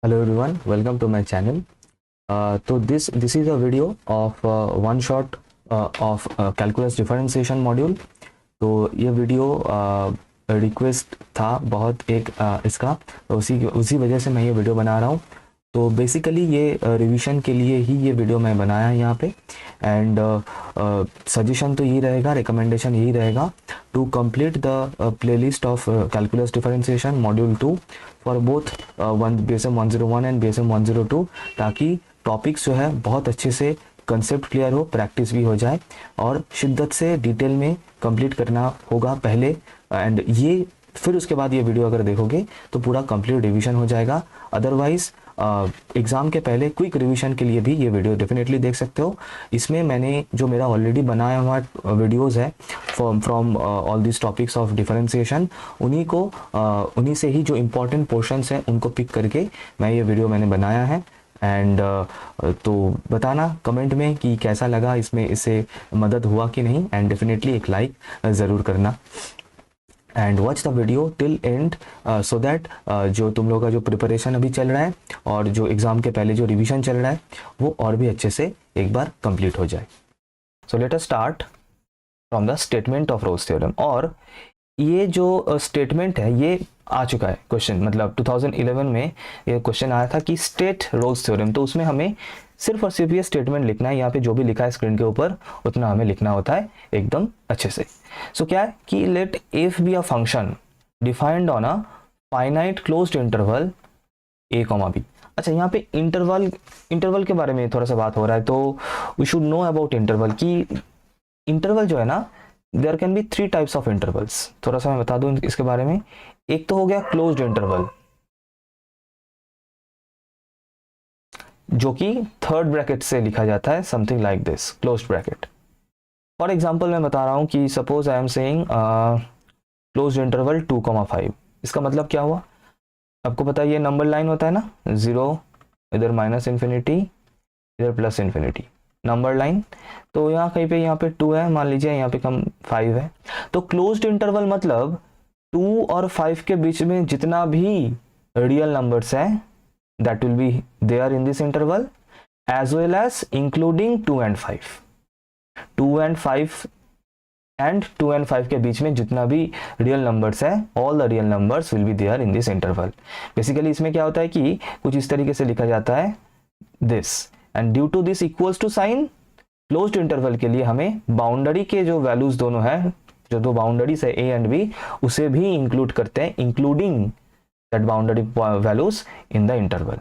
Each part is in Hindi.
Hello everyone, welcome to my channel. So this is a video of one shot of calculus differentiation module. तो ये वीडियो रिक्वेस्ट था बहुत एक इसका, तो उसी वजह से मैं ये वीडियो बना रहा हूँ. तो बेसिकली ये रिवीजन के लिए ही ये वीडियो मैं बनाया है यहाँ पे. एंड सजेशन तो यही रहेगा, रिकमेंडेशन यही रहेगा to complete the playlist of calculus differentiation module 2 for both BSM 101 and BSM 102, ताकि टॉपिक्स जो है बहुत अच्छे से कंसेप्ट क्लियर हो, प्रैक्टिस भी हो जाए और शिद्दत से डिटेल में कंप्लीट करना होगा पहले. एंड ये फिर उसके बाद ये वीडियो अगर देखोगे तो पूरा कंप्लीट रिवीजन हो जाएगा. अदरवाइज एग्ज़ाम के पहले क्विक रिवीजन के लिए भी ये वीडियो डेफिनेटली देख सकते हो. इसमें मैंने जो मेरा ऑलरेडी बनाया हुआ वीडियोस है from all this topics of differentiation, उन्हीं से ही जो इम्पोर्टेंट पोर्शंस हैं उनको पिक करके मैं ये वीडियो मैंने बनाया है. एंड तो बताना कमेंट में कि कैसा लगा, इससे मदद हुआ कि नहीं. एंड डेफिनेटली एक लाइक ज़रूर करना and watch the video till and so that जो तुम लोगों का जो प्रिपरेशन अभी चल रहा है और जो एग्ज़ाम के पहले जो रिवीजन चल रहा है वो और भी अच्छे से एक बार कंप्लीट हो जाए. सो let us start from the statement of Rolle's theorem. और ये जो स्टेटमेंट है ये आ चुका है क्वेश्चन, मतलब 2011 में ये क्वेश्चन आया था कि स्टेट रोल्स थ्योरम. तो उसमें हमें सिर्फ और सिर्फ ये स्टेटमेंट लिखना है. यहाँ पे जो भी लिखा है स्क्रीन के ऊपर उतना हमें लिखना होता है एकदम अच्छे से. सो क्या है कि let f be a function defined on a finite closed interval a, b. अच्छा, यहाँ पे इंटरवल के बारे में थोड़ा सा बात हो रहा है, तो we should know about interval. कि इंटरवल जो है ना, there can be 3 types of intervals. थोड़ा सा मैं बता दूं इसके बारे में. एक तो हो गया क्लोज्ड इंटरवल, जो कि थर्ड ब्रैकेट से लिखा जाता है, something like this, closed bracket. For example मैं बता रहा हूं कि suppose I am saying closed interval 2,5. इसका मतलब क्या हुआ, आपको पता है ये नंबर लाइन होता है ना, 0 इधर माइनस इन्फिनिटी इधर प्लस इन्फिनिटी, नंबर लाइन. तो यहाँ कहीं पे यहाँ पे 2 है, मान लीजिए यहाँ पे कम 5 है. तो क्लोज्ड इंटरवल मतलब 2 और 5 के बीच में जितना भी रियल नंबर्स है that will be there in this interval, as well as including 2 and 5. 2 and 5 के बीच में जितना भी रियल नंबर्स है, all the real numbers will be there in this interval. Basically इसमें क्या होता है कि कुछ इस तरीके से लिखा जाता है this, and due to this equals to sign, closed interval के लिए हमें बाउंड्री के जो वैल्यूज दोनों है, जो दो बाउंड्रीज है a and b, उसे भी इंक्लूड करते हैं, including that boundary values in the interval.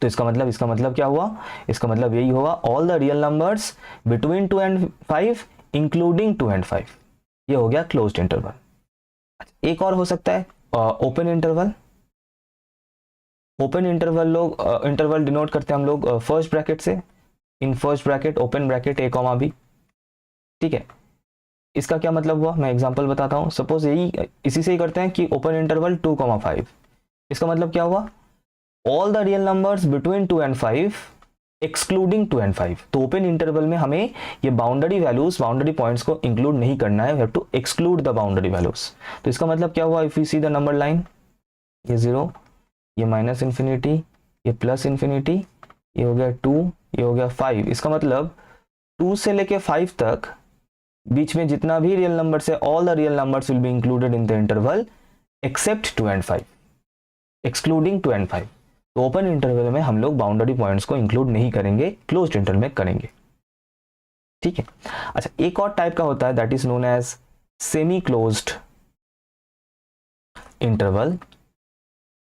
तो इसका मतलब क्या हुआ, इसका मतलब यही होगा all the real numbers between 2 and 5 including 2 and 5. ये हो गया closed interval. एक और हो सकता है open interval. ओपन इंटरवल लोग इंटरवल डिनोट करते हैं हम लोग फर्स्ट ब्रैकेट से, in first bracket open bracket a, b. ठीक है, इसका क्या मतलब हुआ, मैं एग्जांपल बताता हूं. सपोज इसी से ही करते हैं कि ओपन इंटरवल 2,5. इसका मतलब क्या हुआ, all the real numbers between 2 and 5 excluding 2 and 5. तो ओपन इंटरवल में हमें ये बाउंड्री वैल्यूज, बाउंड्री पॉइंट्स को इंक्लूड नहीं करना है, we have to exclude the boundary values. तो इसका मतलब क्या हुआ, if you see the number line, ये 0, ये माइनस इन्फिनिटी, ये प्लस इन्फिनिटी, ये हो गया 2, ये हो गया 5. इसका मतलब 2 से लेके 5 तक बीच में जितना भी रियल नंबर्स है, all the real numbers will be included in the interval except 2 and 5, excluding 2 and 5. तो ओपन इंटरवल में हम लोग बाउंड्री पॉइंट्स को इंक्लूड नहीं करेंगे, क्लोज्ड इंटरवल में करेंगे. ठीक है. अच्छा, एक और टाइप का होता है, that is known as semi closed interval.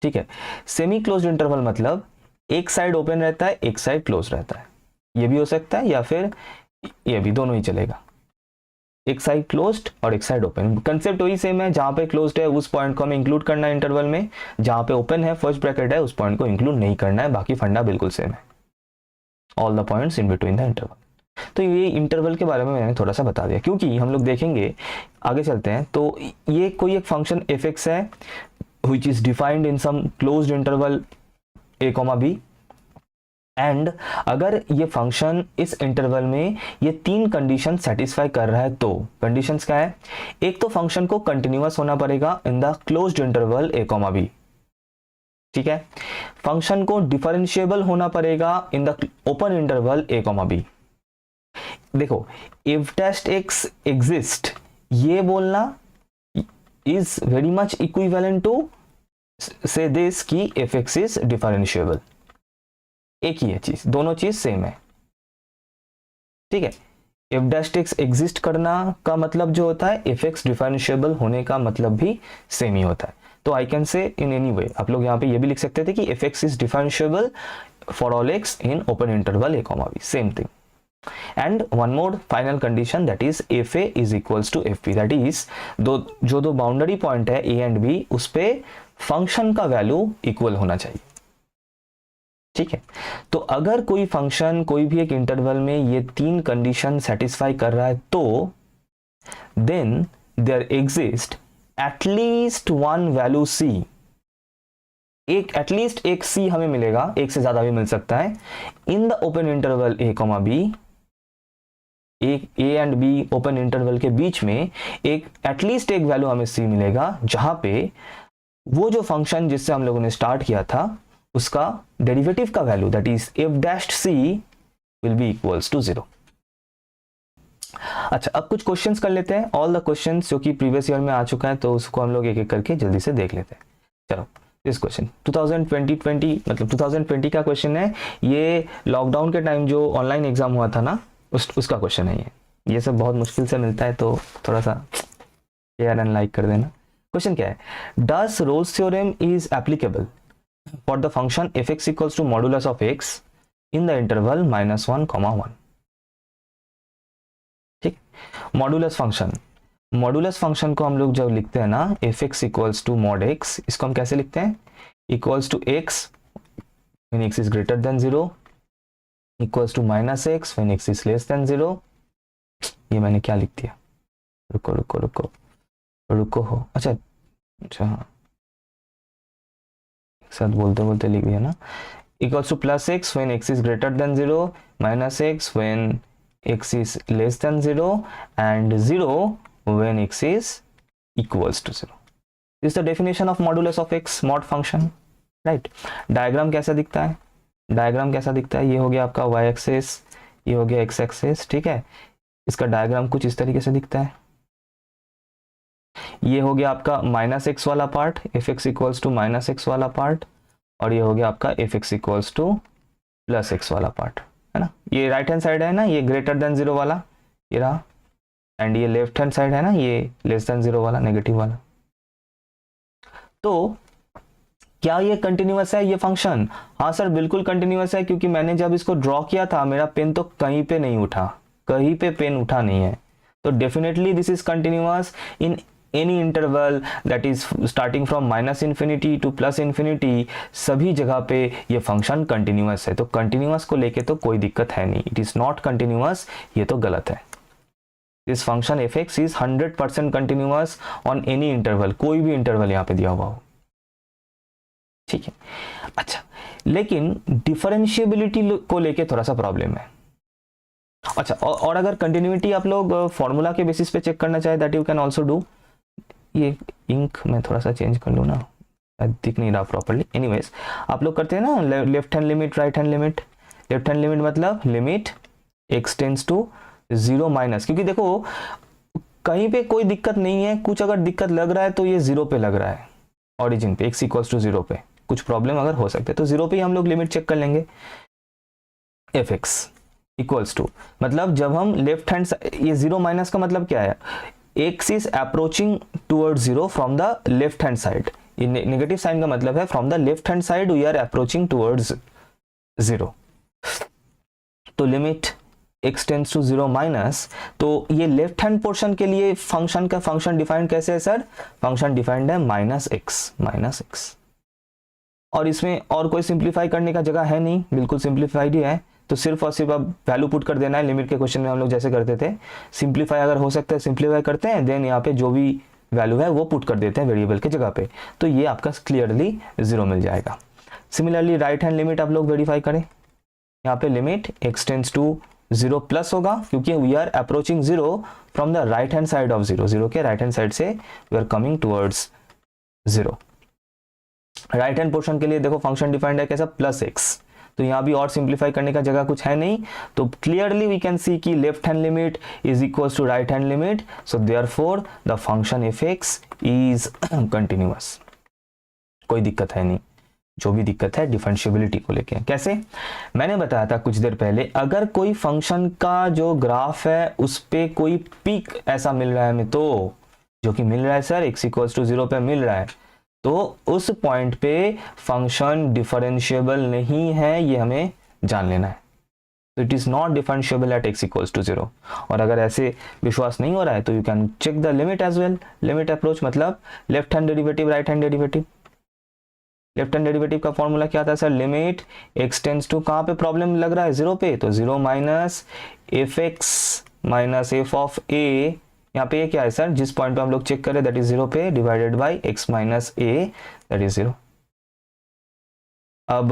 ठीक है, सेमी क्लोज्ड इंटरवल मतलब एक साइड ओपन रहता है, एक साइड क्लोज रहता है. ये भी हो सकता है या फिर ये भी, दोनों ही चलेगा. एक साइड क्लोज्ड और एक साइड ओपन, कंसेप्ट वही सेम है. जहां पे क्लोज्ड है उस पॉइंट को हमें इंक्लूड करना है इंटरवल में, जहां पे ओपन है फर्स्ट ब्रैकेट है उस पॉइंट को इंक्लूड नहीं करना है. बाकी फंडा बिल्कुल सेम है, all the points in between the interval. तो ये इंटरवल के बारे में मैंने थोड़ा सा बता दिया, क्योंकि हम लोग देखेंगे आगे चलते हैं. तो ये कोई एक फंक्शन f(x) है which is defined in some closed interval a, b. And अगर ये फंक्शन इस इंटरवल में ये 3 कंडीशन सेटिस्फाई कर रहा है, तो कंडीशंस क्या है, एक तो फंक्शन को कंटिन्यूअस होना पड़ेगा in the closed interval a, b. ठीक है। फंक्शन को डिफरेंशिएबल होना पड़ेगा in the open interval a, b। देखो इफ डैश एक्स एग्जिस्ट, ये बोलना is very much equivalent to say this कि एफ एक्स इज डिफरेंशिएबल। एक ही है चीज, दोनों चीज सेम है, ठीक है। एफ डैश एक्स एग्जिस्ट करना का मतलब जो होता है एफ एक्स डिफरेंशिएबल होने का मतलब भी सेम ही होता है। तो I can say in any way, आप लोग यहाँ पे ये भी लिख सकते थे कि f x is differentiable for all x in open interval a, b, same thing. And one more final condition, that is f a is equals to F b, that is दो बाउंड्री पॉइंट है ए एंड बी, उस पे फंक्शन का वैल्यू इक्वल होना चाहिए, ठीक है। तो अगर कोई फंक्शन कोई भी एक इंटरवल में ये तीन कंडीशन सेटिस्फाई कर रहा है तो then there exist at least one value c, एक एटलीस्ट एक c हमें मिलेगा, एक से ज्यादा भी मिल सकता है, इन the open interval a, b, एक a and b open interval के बीच में एक एटलीस्ट एक वैल्यू हमें c मिलेगा, जहां पे वो जो फंक्शन जिससे हम लोगों ने स्टार्ट किया था उसका डेरिवेटिव का value, that is f dash c will be equals to 0। अच्छा, अब कुछ क्वेश्चंस कर लेते हैं, ऑल द क्वेश्चंस जो कि प्रीवियस ईयर में आ चुका है, तो उसको हम लोग एक एक करके जल्दी से देख लेते हैं। चलो, दिस क्वेश्चन 2020 मतलब 2020 का क्वेश्चन है, ये लॉकडाउन के टाइम जो ऑनलाइन एग्जाम हुआ था ना, उसका क्वेश्चन है ये सब बहुत मुश्किल से मिलता है, तो थोड़ा सा शेयर एंड लाइक कर देना। क्वेश्चन क्या है, does roles theorem is applicable for the function fx equals to modulus of x in the interval -1, 1। ठीक, मॉडुलस फंक्शन को हम लोग जब लिखते हैं ना fx equals to mod x, इसको हम कैसे लिखते हैं, equals to x when x is greater than 0, equals to minus x when x is less than 0। ये मैंने क्या लिख दिया, रुको हो, अच्छा हाँ, साथ बोलते बोलते लिख दिया ना, equals to plus x when x is greater than 0, minus x when x is less than 0 and 0 when x is equals to 0। This is the definition of modulus of x, mod function, right. Diagram कैसा दिखता है, ये हो गया आपका y एक्सिस, ये हो गया x एक्सिस, ठीक है। इसका डायग्राम कुछ इस तरीके से दिखता है, ये हो गया आपका माइनस एक्स वाला part, F x equals to minus X वाला पार्ट, और ये हो गया आपका F x equals to plus X वाला पार्ट, है ना। ये राइट हैंड साइड है ना, ये ग्रेटर देन 0 वाला ये रहा, एंड ये लेफ्ट हैंड साइड है ना, ये लेस देन 0 वाला, नेगेटिव वाला। तो क्या ये कंटिन्यूअस है ये फंक्शन? हाँ सर बिल्कुल कंटिन्यूअस है, क्योंकि मैंने जब इसको ड्रॉ किया था मेरा पेन तो कहीं पे नहीं उठा, कहीं पे पेन उठा नहीं है, तो definitely this is continuous in any interval that is starting from minus infinity two plus infinity, सभी जगह पे ये फंक्शन कंटिन्यूअस है। तो कंटिन्यूअस को लेके तो कोई दिक्कत है नहीं, इट इज नॉट कंटिन्यूअस, ये तो गलत है। This function F x is 100% continuous on any interval, कोई भी इंटरवल यहाँ पे दिया हुआ हो, ठीक है। अच्छा, लेकिन डिफरेंशिएबिलिटी को लेके थोड़ा सा प्रॉब्लम है। अच्छा, और अगर कंटिन्यूटी आप लोग फॉर्मूला के बेसिस पे चेक करना चाहे, that you can also do. ये इंक मैं थोड़ा सा चेंज कर लूँ ना, दिख नहीं रहा प्रॉपर्ली। एनीवेज, आप लोग करते हैं ना left hand limit right hand limit. Left hand limit मतलब limit x tends to 0 minus, क्योंकि देखो कहीं पे कोई दिक्कत नहीं है, कुछ अगर दिक्कत लग रहा है तो ये 0 पे लग रहा है, ऑरिजिन पे x इक्वल्स टू 0 पे कुछ प्रॉब्लम अगर हो सकते हैं, तो 0 पे ही हम लोग लिमिट चेक कर लेंगे। एफ एक्स इक्वल्स टू, मतलब जब हम लेफ्ट हैंड, ये 0 माइनस का मतलब क्या है, x is approaching towards 0 from the left hand side। ये नेगेटिव साइन का मतलब है from the left hand side we are approaching towards 0। तो limit x tends to 0 minus, तो ये लेफ्ट हैंड पोर्शन के लिए फंक्शन डिफाइंड कैसे है सर? फंक्शन डिफाइंड है माइनस एक्स, और इसमें और कोई सिंप्लीफाई करने का जगह है नहीं, बिल्कुल सिंप्लीफाइड ही है। तो सिर्फ और सिर्फ अब वैल्यू पुट कर देना है, लिमिट के क्वेश्चन में हम लोग जैसे करते थे। सिंप्लीफाई अगर हो सकता है सिंप्लीफाई करते हैं, देन यहाँ पे जो भी वैल्यू है वो पुट कर देते हैं वेरिएबल के जगह पे, तो ये आपका क्लियरली 0 मिल जाएगा। सिमिलरली राइट हैंड लिमिट आप लोग वेरीफाई करें, यहाँ पे limit x tends to 0 plus होगा, क्योंकि we are approaching 0 from the right hand side of 0, 0 के राइट हैंड साइड से we are coming towards 0। Right hand portion के लिए देखो फंक्शन डिफाइंड है कैसा, प्लस एक्स, तो यहाँ भी और सिंप्लीफाई करने का जगह कुछ है नहीं, तो क्लियरली वी कैन सी कि left hand limit is equals to right hand limit, so therefore the function F x is continuous. कोई दिक्कत है नहीं, जो भी दिक्कत है डिफरेंशिएबिलिटी को लेके। कैसे, मैंने बताया था कुछ देर पहले, अगर कोई फंक्शन का जो ग्राफ है उस पे कोई पीक ऐसा मिल रहा है हमें, तो जो कि मिल रहा है सर x इक्वल्स टू 0 पे मिल रहा है, तो उस पॉइंट पे फंक्शन डिफरेंशिएबल नहीं है, ये हमें जान लेना है। तो it is not differentiable at x equals to 0। और अगर ऐसे विश्वास नहीं हो रहा है तो you can check the limit as well. Limit approach मतलब left hand derivative, right hand derivative. Left hand derivative का फॉर्मूला क्या था sir, limit x tends to, कहाँ पे प्रॉब्लम लग रहा है, 0 पे, तो 0 minus f x minus F of a, यहाँ पे ये क्या है सर, जिस पॉइंट पे हम लोग चेक करें दैट इज 0 पे, divided by x minus a that is 0। अब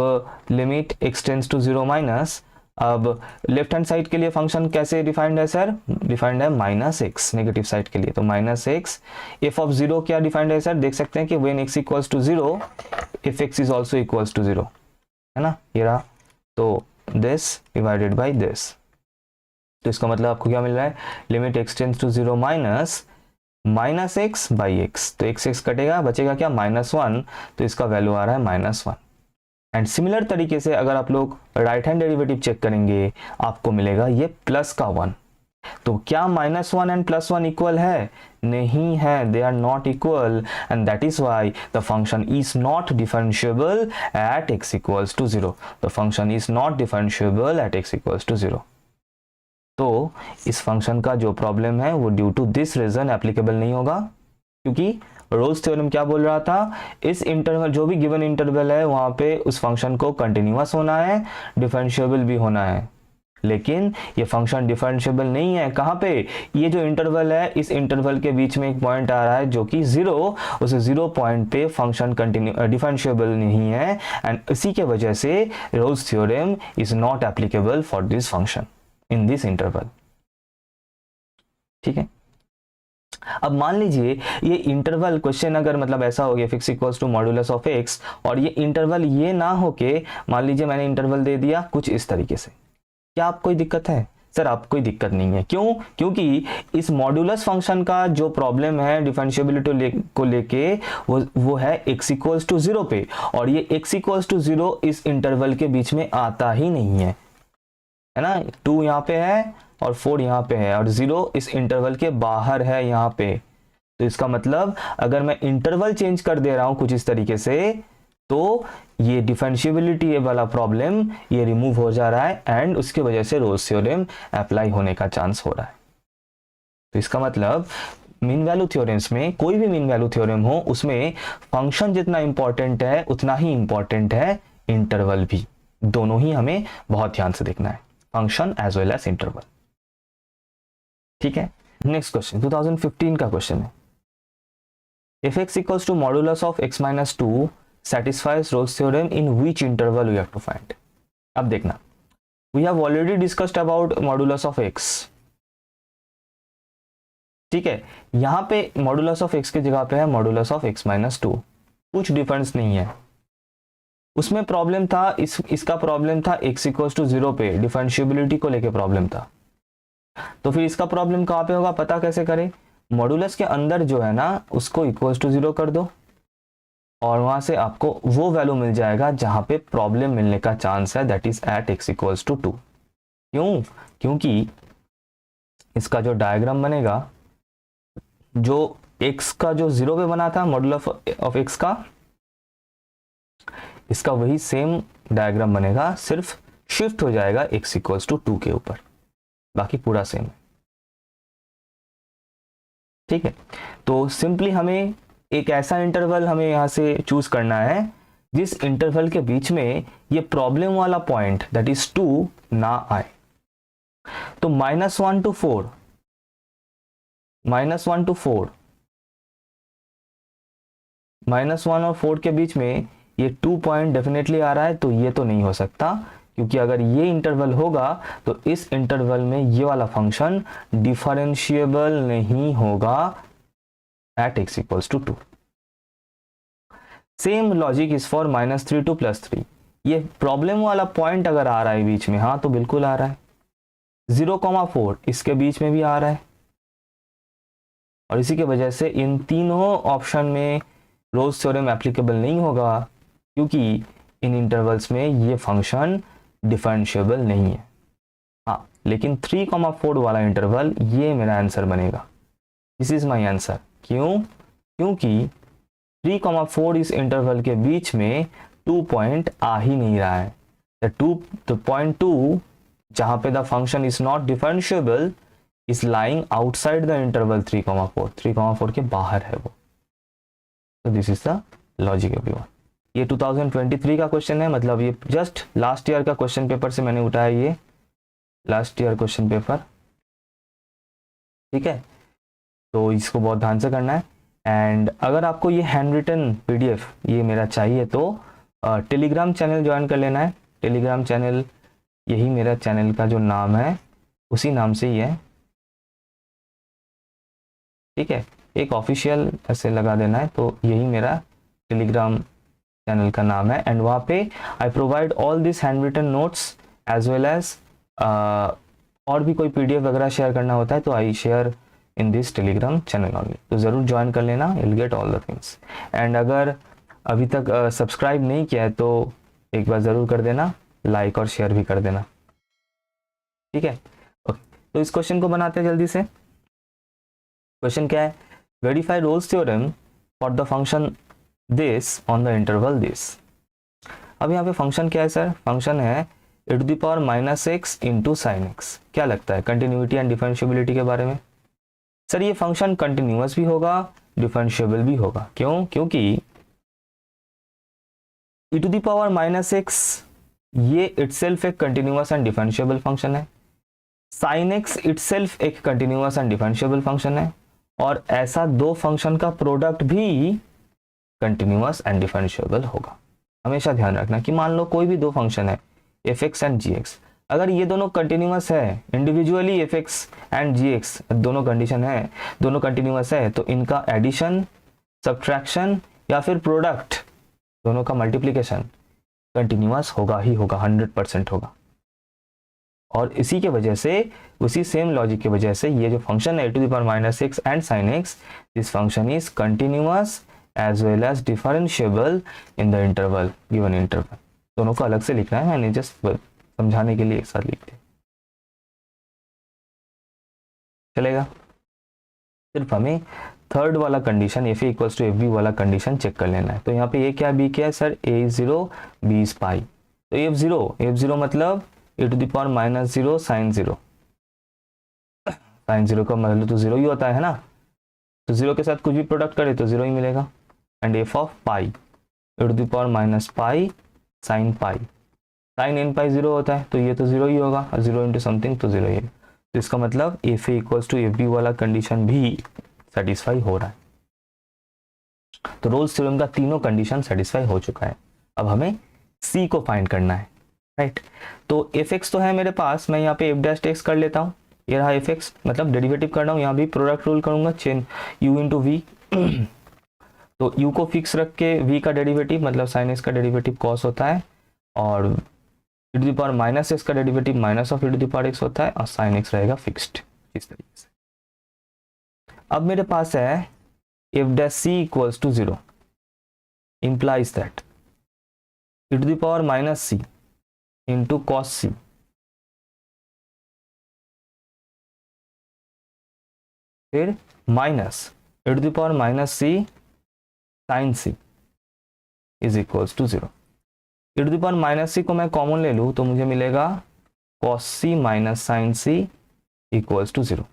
limit x tends to 0 minus, अब लेफ्ट हैंड साइड के लिए फंक्शन कैसे डिफाइंड है सर, डिफाइंड है माइनस एक्स, नेगेटिव साइड के लिए तो माइनस एक्स। एफ ऑफ 0 क्या डिफाइंड है सर, देख सकते हैं कि when x equals to 0 f x is also equals to 0, है ना, ये रहा, तो दिस डिवाइडेड बाई दिस। तो इसका मतलब आपको क्या मिल रहा है, limit x tends to 0 minus minus x by x, तो x कटेगा, बचेगा क्या, -1, तो इसका वैल्यू आ रहा है -1। एंड सिमिलर तरीके से अगर आप लोग राइट हैंड डेरिवेटिव चेक करेंगे आपको मिलेगा ये प्लस का 1। तो क्या -1 एंड +1 इक्वल है, नहीं है, they are not equal, and that is why the function is not differentiable at x equals to 0। The function is not differentiable at x equals to 0। तो इस फंक्शन का जो प्रॉब्लम है वो due to this reason applicable नहीं होगा, क्योंकि रोल्स थ्योरम क्या बोल रहा था, इस इंटरवल, जो भी गिवन इंटरवल है वहां पे उस फंक्शन को कंटिन्यूअस होना है, डिफरेंशिएबल भी होना है। लेकिन ये फंक्शन डिफरेंशिएबल नहीं है, कहाँ पे, ये जो इंटरवल है इस इंटरवल के बीच में एक पॉइंट आ रहा है जो कि 0, उस 0 पॉइंट पे फंक्शन डिफरेंशिएबल नहीं है, एंड इसी के वजह से roles theorem is not applicable for this function in this interval. ठीक है, अब मान लीजिए ये इंटरवल क्वेश्चन अगर मतलब ऐसा हो गया x equals to modulus of x, और ये इंटरवल ये ना होके मान लीजिए मैंने इंटरवल दे दिया कुछ इस तरीके से, क्या आप कोई दिक्कत है सर, आप कोई दिक्कत नहीं है, क्यों, क्योंकि इस मॉड्यूलस फंक्शन का जो प्रॉब्लम है डिफरेंशिएबिलिटी को लेके वो है x इक्वल्स टू 0 पे, और ये x इक्वल्स टू 0 इस इंटरवल के बीच में आता ही नहीं है ना, 2 यहाँ पे है और 4 यहाँ पे है, और 0 इस इंटरवल के बाहर है यहाँ पे। तो इसका मतलब अगर मैं इंटरवल चेंज कर दे रहा हूं कुछ इस तरीके से, तो ये डिफरेंशिएबिलिटी वाला प्रॉब्लम ये रिमूव हो जा रहा है, एंड उसके वजह से रोल्स थ्योरम अप्लाई होने का चांस हो रहा है। तो इसका मतलब मीन वैल्यू थ्योरम्स में, कोई भी मीन वैल्यू थ्योरम हो, उसमें फंक्शन जितना इंपॉर्टेंट है उतना ही इंपॉर्टेंट है इंटरवल भी। दोनों ही हमें बहुत ध्यान से देखना है, function as well as interval. ठीक है, नेक्स्ट क्वेश्चन 2015 का क्वेश्चन है, if x equals to modulus of x minus 2 satisfies Rolle's theorem in which interval we have to find। अब देखना, we have already discussed about modulus of x। ठीक है, यहां पे modulus of x की जगह पे है modulus of x minus 2, कुछ डिफरेंस नहीं है। उसमें प्रॉब्लम था, इसका प्रॉब्लम था x इक्वल्स टू 0 पे, डिफरेंशिएबिलिटी को लेके प्रॉब्लम था। तो फिर इसका प्रॉब्लम कहां पे होगा, पता कैसे करें, मॉड्यूलस के अंदर जो है ना उसको इक्वल्स टू 0 कर दो, और वहां से आपको वो वैल्यू मिल जाएगा जहां पे प्रॉब्लम मिलने का चांस है, that is at x equals to 2। क्यों, क्योंकि इसका जो डायग्राम बनेगा, जो x का जो 0 पे बना था मॉड्यूलस ऑफ x का, इसका वही सेम डायग्राम बनेगा, सिर्फ शिफ्ट हो जाएगा x इक्वल्स टू 2 के ऊपर, बाकी पूरा सेम है। ठीक है, तो सिंपली हमें एक ऐसा इंटरवल हमें यहां से चूज करना है जिस इंटरवल के बीच में ये प्रॉब्लम वाला पॉइंट दैट इज 2 ना आए। तो -1 to 4, -1 to 4, -1 और 4 के बीच में ये 2 पॉइंट डेफिनेटली आ रहा है, तो ये तो नहीं हो सकता, क्योंकि अगर ये इंटरवल होगा तो इस इंटरवल में ये वाला फंक्शन डिफरेंशिएबल नहीं होगा at x equals to 2। Same logic is for -3 to +3। ये प्रॉब्लम वाला पॉइंट अगर आ रहा है बीच में, हाँ तो बिल्कुल आ रहा है। 0,4 इसके बीच में भी आ रहा है, और इसी की वजह से इन तीनों ऑप्शन में रोल्स थ्योरम एप्लीकेबल नहीं होगा, क्योंकि इन इंटरवल्स में ये फंक्शन डिफरेंशिएबल नहीं है। हाँ, लेकिन 3,4 वाला इंटरवल ये मेरा आंसर बनेगा। This is my answer. क्यों? क्योंकि 3,4 इस इंटरवल के बीच में 2 पॉइंट आ ही नहीं रहा है। द पॉइंट 2 जहां पे the function is not differentiable is lying outside the interval 3,4। 3,4 के बाहर है वो। तो this is the logic everyone. ये 2023 का क्वेश्चन है, मतलब ये जस्ट लास्ट ईयर का क्वेश्चन पेपर से मैंने उठाया, ये लास्ट ईयर क्वेश्चन पेपर। ठीक है, तो इसको बहुत ध्यान से करना है। एंड अगर आपको ये हैंड रिटन पीडीएफ ये मेरा चाहिए तो टेलीग्राम चैनल ज्वाइन कर लेना है। टेलीग्राम चैनल, यही मेरा चैनल का जो नाम है उसी नाम से ही है। ठीक है, एक ऑफिशियल ऐसे लगा देना है, तो यही मेरा टेलीग्राम चैनल का नाम है। एंड वहाँ पे I provide all this handwritten notes as well as और भी कोई पीडीएफ वगैरह शेयर करना होता है तो I share in this Telegram channel only. तो ज़रूर ज्वाइन कर लेना, you will get all the things. And अगर अभी तक सब्सक्राइब नहीं किया है तो एक बार ज़रूर कर देना, लाइक और शेयर भी कर देना। ठीक है, ओके। तो इस क्वेश्चन को बनाते हैं जल्दी से। क्वेश्चन क्या है? Verify Rolle's theorem for the function this on the interval this. अब यहाँ पे फंक्शन क्या है सर? फंक्शन है e⁻⁻x इंटू साइन एक्स। क्या लगता है कंटिन्यूटी एंड डिफरेंशिएबिलिटी के बारे में? सर ये फंक्शन कंटिन्यूअस भी होगा, डिफरेंशिएबल भी होगा। क्यों? क्योंकि e⁻⁻x ये इटसेल्फ एक कंटिन्यूअस एंड डिफरेंशिएबल फंक्शन है, साइन एक्स इटसेल्फ एक कंटिन्यूअस एंड डिफरेंशिएबल फंक्शन है, और ऐसा दो फंक्शन का प्रोडक्ट भी कंटिन्यूअस एंड डिफरेंशिएबल होगा। हमेशा ध्यान रखना कि मान लो कोई भी दो फंक्शन है f(x) एंड g(x), अगर ये दोनों कंटिन्यूअस है, इंडिविजुअली f(x) एंड g(x) दोनों कंडीशन है, दोनों कंटिन्यूअस है, तो इनका एडिशन, सब्ट्रैक्शन या फिर प्रोडक्ट, दोनों का मल्टीप्लिकेशन कंटिन्यूअस होगा ही होगा, 100% होगा। और इसी के वजह से, उसी सेम लॉजिक की वजह से ये जो फंक्शन है e⁻⁻x and sin x, this function is continuous as well as differentiable in the interval, given interval. दोनों को अलग से लिखना है, मैंने जस्ट समझाने के लिए एक साथ लिख दिया, चलेगा। सिर्फ हमें थर्ड वाला कंडीशन f = fb वाला कंडीशन चेक कर लेना है। तो यहाँ पे a क्या b क्या है sir? a is 0, b is पाई। तो f0 मतलब e⁻⁻0 sin 0। sin 0 का मतलब तो 0 ही होता है ना, तो 0 के साथ कुछ भी प्रोडक्ट करे तो 0 ही मिलेगा। And f of pi e⁻⁻ sin pi, sin n पाई 0 होता है, तो ये तो 0 ही होगा, 0 इंटू समथिंग तो 0 ही है। तो इसका मतलब f = fb वाला कंडीशन भी सेटिस्फाई हो रहा है। तो रोल्स थ्योरम का तीनों कंडीशन सेटिस्फाई हो चुका है। अब हमें c को फाइंड करना है, राइट। तो f(x) तो है मेरे पास, मैं यहाँ पे f' कर लेता हूँ। ये रहा f(x), मतलब डेरिवेटिव कर रहा हूँ, यहाँ भी प्रोडक्ट रूल करूंगा, चेन u इंटू वी। तो u को फिक्स रख के v का डेरिवेटिव मतलब sin x का डेरिवेटिव cos होता है, और e⁻⁻x का डेरिवेटिव माइनस ऑफ e⁻x होता है, और sin x रहेगा फिक्स्ड इस तरीके से। अब मेरे पास है f' = 0 implies that e⁻⁻c into cos c फिर minus e⁻⁻c sin c is equals to 0। e⁻⁻c को मैं कॉमन ले लूँ तो मुझे मिलेगा cos c minus sin c equals to 0।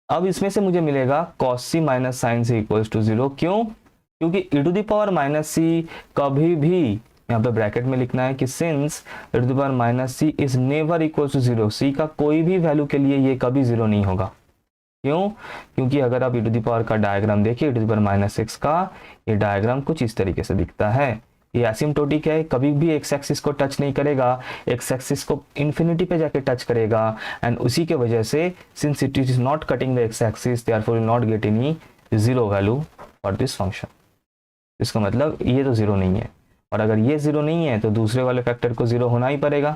अब इसमें से मुझे मिलेगा cos c minus sin c equals to 0। क्यों? क्योंकि e⁻⁻c कभी भी, यहाँ पे ब्रैकेट में लिखना है कि since e⁻⁻c is never equals to 0, c का कोई भी वैल्यू के लिए ये कभी 0 नहीं होगा। क्यों? क्योंकि अगर आप e⁻ का डायग्राम देखिए, e⁻⁻x का ये डायग्राम कुछ इस तरीके से दिखता है। ये एसिम्प्टोटिक है, कभी भी एक्स एक्सिस को टच नहीं करेगा, एक्स एक्सिस को इन्फिनिटी पे जाके टच करेगा, एंड उसी के वजह से since it is not cutting the x axis, therefore will not get any 0 value for this function. इसका मतलब ये तो ज़ीरो नहीं है, और अगर ये ज़ीरो नहीं है तो दूसरे वाले फैक्टर को ज़ीरो होना ही पड़ेगा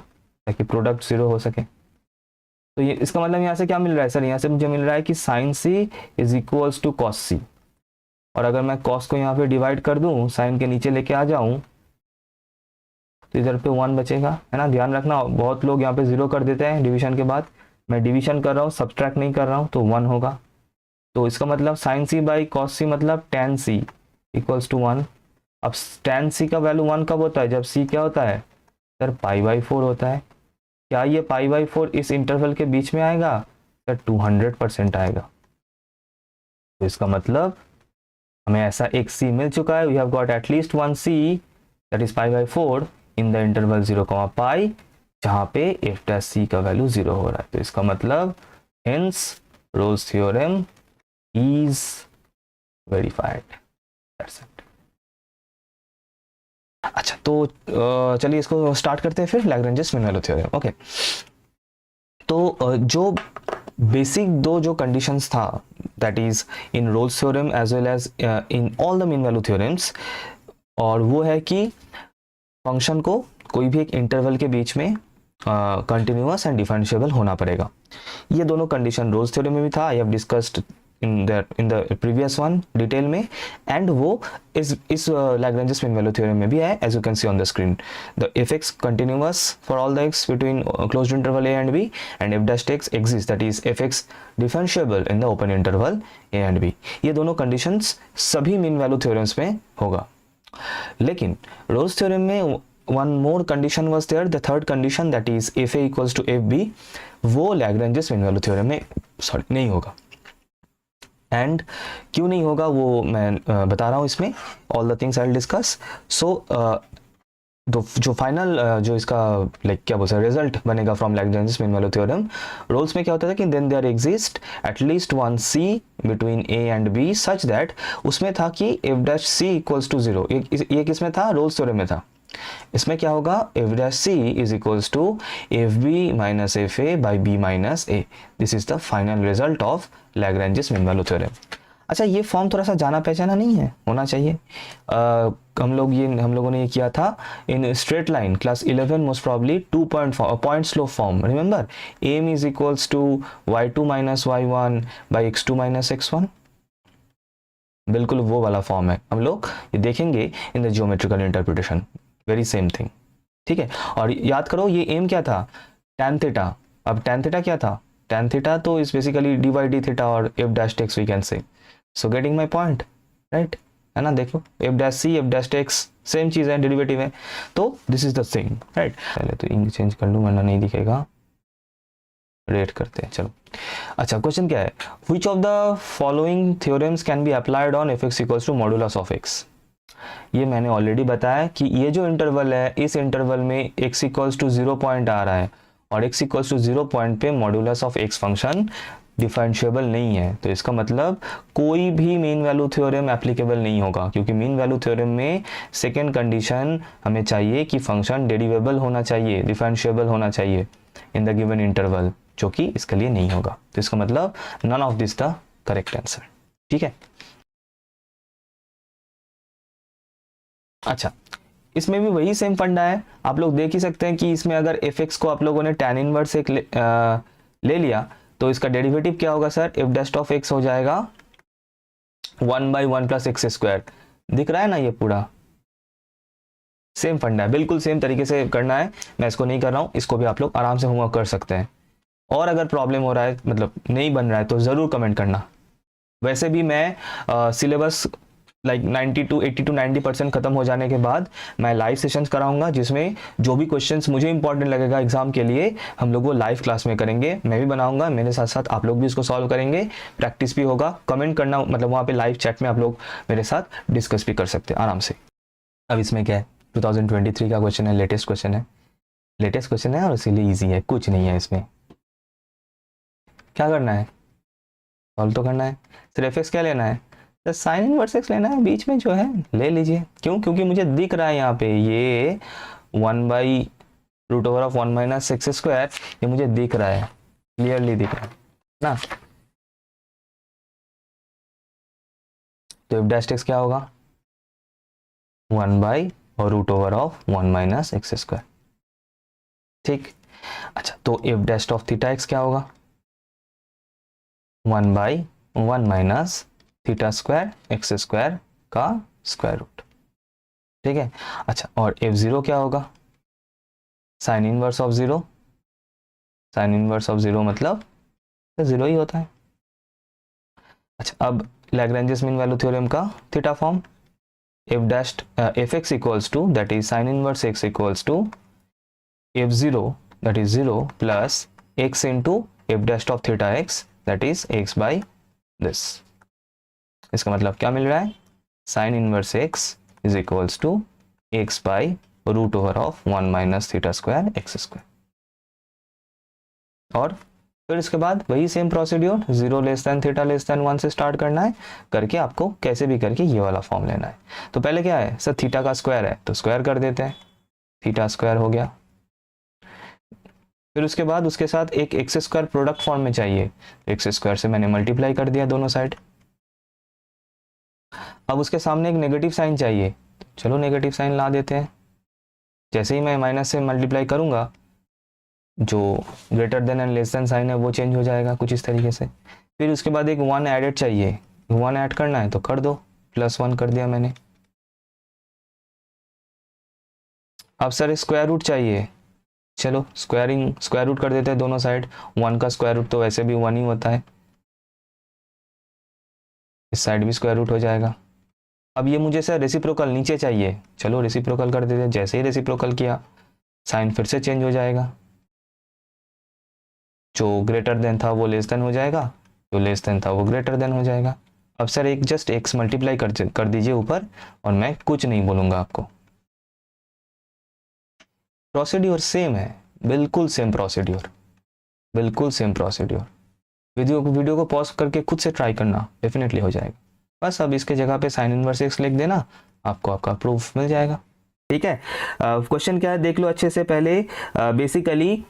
ताकि प्रोडक्ट ज़ीरो हो सके। तो ये इसका मतलब यहाँ से क्या मिल रहा है सर, यहाँ से मुझे मिल रहा है कि sine c is equals to cos c, और अगर मैं कॉस को यहाँ पे डिवाइड कर दूँ, साइन के नीचे लेके आ जाऊँ, तो इधर पे 1 बचेगा, है ना। ध्यान रखना बहुत लोग यहाँ पे 0 कर देते हैं डिवीजन के बाद, मैं डिवीजन कर रहा हूँ, सब्सट्रैक्ट नहीं कर रहा हूँ, तो 1 होगा। तो इसका मतलब साइन सी बाई कॉस सी मतलब टेन सी इक्वल्स टू 1। अब टेन सी का वैल्यू 1 कब होता है, जब सी क्या होता है सर, π/4 होता है। क्या ये π/4 इस इंटरवल के बीच में आएगा सर, 200% आएगा। तो इसका मतलब हमें ऐसा एक सी मिल चुका है, we have got at least one C that is π/4 in the interval 0, π, जहां पे एफ डैश सी का वैल्यू 0 हो रहा है। तो इसका मतलब hence Rolle's theorem is verified, that's it. अच्छा, तो चलिए इसको स्टार्ट करते हैं फिर, Lagrange's mean value theorem. Okay, तो जो बेसिक दो जो कंडीशंस था, that is in Rolle's theorem as well as in all the mean value theorems, और वो है कि फंक्शन को कोई भी एक इंटरवल के बीच में कंटिन्यूअस एंड डिफरेंशिएबल होना पड़ेगा। ये दोनों कंडीशन रोल्स थ्योरम में भी था, I have discussed in the previous one detail में, एंड वो इस लैग्रेंजेस मीन वैल्यू थ्योरम में भी है, as you can see on the screen. The F X continuous for all the X between closed interval A and B, and F dash x exist, that is F X differentiable in the open interval A and B. ये दोनों कंडीशंस सभी मीन वैल्यू थ्योरम्स में होगा। लेकिन रोल्स थ्योरम में one more condition was there, the third condition, that is fa equals to fb, वो लैग्रेंजेस मीन वैल्यू थ्योरम में नहीं होगा। एंड क्यों नहीं होगा वो मैं बता रहा हूँ इसमें, all the things I will discuss. So जो फाइनल जो इसका लाइक क्या बोलते हैं रिजल्ट बनेगा from Lagrange's mean value theorem, Rolle's में क्या होता था कि then there exist at least one C between A and B such that, उसमें था कि F dash C equals to 0। ये किसमें था, रोल्स थ्योरम में था। इसमें क्या होगा, F dash C is equals to F B minus F A by B minus A. This is the final result of Lagrange's mean value theorem. अच्छा, ये फॉर्म थोड़ा सा जाना पहचाना नहीं है, होना चाहिए। हम लोगों ने ये किया था in straight line class 11 most probably 2 point slope form, remember, M is equals to y2 minus y1 by x2 minus x1, बिल्कुल वो वाला फॉर्म है। हम लोग ये देखेंगे in the geometrical interpretation, very same thing, ठीक है। और याद करो ये एम क्या था, tan थीटा। अब tan थीटा क्या था, tan थीटा तो is basically d by d theta और f dash x we can say. So getting my point, right, है ना। देखो f dash c f dash x same चीज है, डेरिवेटिव है, तो this is the thing, right. पहले तो इंक चेंज कर लूँ वरना नहीं दिखेगा, रेट करते हैं, चलो। अच्छा, क्वेश्चन क्या है, which of the following theorems can be applied on F x equals to modulus of X. ये मैंने ऑलरेडी बताया कि ये जो इंटरवल है, इस इंटरवल में x इक्वल्स टू 0 पॉइंट आ रहा है, और x इक्वल्स टू 0 पॉइंट पे modulus of x function differentiable नहीं है। तो इसका मतलब कोई भी मीन वैल्यू थ्योरम एप्लीकेबल नहीं होगा, क्योंकि मीन वैल्यू थ्योरम में सेकेंड कंडीशन हमें चाहिए कि फंक्शन डेरिवेबल होना चाहिए, डिफरेंशिएबल होना चाहिए इन द गिवन इंटरवल, जो कि इसके लिए नहीं होगा। तो इसका मतलब none of this the correct answer, ठीक है। अच्छा, इसमें भी वही सेम फंडा है, आप लोग देख ही सकते हैं कि इसमें अगर एफ एक्स को आप लोगों ने tan इनवर्स एक ले लिया, तो इसका डेरिवेटिव क्या होगा sir, f dash of x हो जाएगा 1/1 प्लस एक्स स्क्वायर। दिख रहा है ना, ये पूरा सेम फंडा है, बिल्कुल सेम तरीके से करना है। मैं इसको नहीं कर रहा हूँ, इसको भी आप लोग आराम से होमवर्क कर सकते हैं। और अगर प्रॉब्लम हो रहा है, मतलब नहीं बन रहा है, तो ज़रूर कमेंट करना। वैसे भी मैं सिलेबस लाइक 90 to 80 to 90% खत्म हो जाने के बाद मैं लाइव सेशंस कराऊंगा, जिसमें जो भी क्वेश्चंस मुझे इंपॉर्टेंट लगेगा एग्जाम के लिए, हम लोग वो लाइव क्लास में करेंगे। मैं भी बनाऊंगा, मेरे साथ साथ आप लोग भी इसको सॉल्व करेंगे, प्रैक्टिस भी होगा। कमेंट करना, मतलब वहाँ पे लाइव चैट में आप लोग मेरे साथ डिस्कस भी कर सकते हैं आराम से। अब इसमें क्या है, 2023 का क्वेश्चन है, लेटेस्ट क्वेश्चन है और इसीलिए ईजी है, कुछ नहीं है इसमें। क्या करना है, सॉल्व तो करना है। सिर्फ एफ एक्स क्या लेना है, तो साइन इनवर्स एक्स लेना है, बीच में जो है ले लीजिए। क्यों, क्योंकि मुझे दिख रहा है यहाँ पे ये 1/√1 माइनस एक्स स्क्वायर, ये मुझे दिख रहा है, क्लियरली दिख रहा है ना। तो एफ डैश एक्स क्या होगा, 1 by root over of 1 minus X square. ठीक, अच्छा तो F dash of theta X क्या होगा, 1 by 1 minus theta square X square का स्क्वायर रूट। ठीक है, अच्छा और एफ जीरो क्या होगा, sine inverse of zero, sine inverse of zero मतलब जीरो ही होता है। अच्छा अब लैग्रेंजेस मीन वैल्यू थ्योरम का theta form, F dash F x equals to that is sine inverse X equals to F zero that is zero plus X into F dash of theta X that is X by this. इसका मतलब क्या मिल रहा है, sine inverse X is equals to X by root over of 1 minus theta square X square. और फिर इसके बाद वही same procedure, zero less than theta less than 1 से स्टार्ट करना है, करके आपको कैसे भी करके ये वाला फॉर्म लेना है। तो पहले क्या है सर, थीटा का स्क्वायर है तो स्क्वायर कर देते हैं, थीटा स्क्वायर हो गया। फिर उसके बाद उसके साथ एक एक्स स्क्वायर प्रोडक्ट फॉर्म में चाहिए, एक्स स्क्वायर से मैंने मल्टीप्लाई कर दिया दोनों साइड। अब उसके सामने एक नेगेटिव साइन चाहिए, चलो नेगेटिव साइन ला देते हैं। जैसे ही मैं माइनस से मल्टीप्लाई करूंगा, जो greater than and less than sign है वो चेंज हो जाएगा कुछ इस तरीके से। फिर उसके बाद एक 1 एडेड चाहिए, 1 ऐड करना है तो कर दो, +1 कर दिया मैंने। अब सर स्क्वायर रूट चाहिए, चलो स्क्वायर रूट कर देते हैं दोनों साइड, 1 का स्क्वायर रूट तो वैसे भी 1 ही होता है, इस साइड भी स्क्वायर रूट हो जाएगा। अब ये मुझे सर रेसिप्रोकल नीचे चाहिए, चलो रेसिप्रोकल कर देते हैं। जैसे ही रेसिप्रोकल किया साइन फिर से चेंज हो जाएगा, जो ग्रेटर देन था वो लेस देन हो जाएगा, जो लेस देन था वो ग्रेटर देन हो जाएगा। अब सर एक जस्ट एक्स मल्टीप्लाई कर दीजिए ऊपर, और मैं कुछ नहीं बोलूंगा आपको। प्रोसीड्यूर सेम है, बिल्कुल सेम प्रोसीड्यूर, बिल्कुल सेम प्रोसीड्यूर। वीडियो को पॉज करके खुद से ट्राई करना, डेफिनेटली हो जाएगा। बस अब इसके जगह पे साइन इनवर्स एक्स लिख देना, आपको आपका प्रूफ मिल जाएगा। ठीक है, क्वेश्चन क्या है देख लो अच्छे से पहले। बेसिकली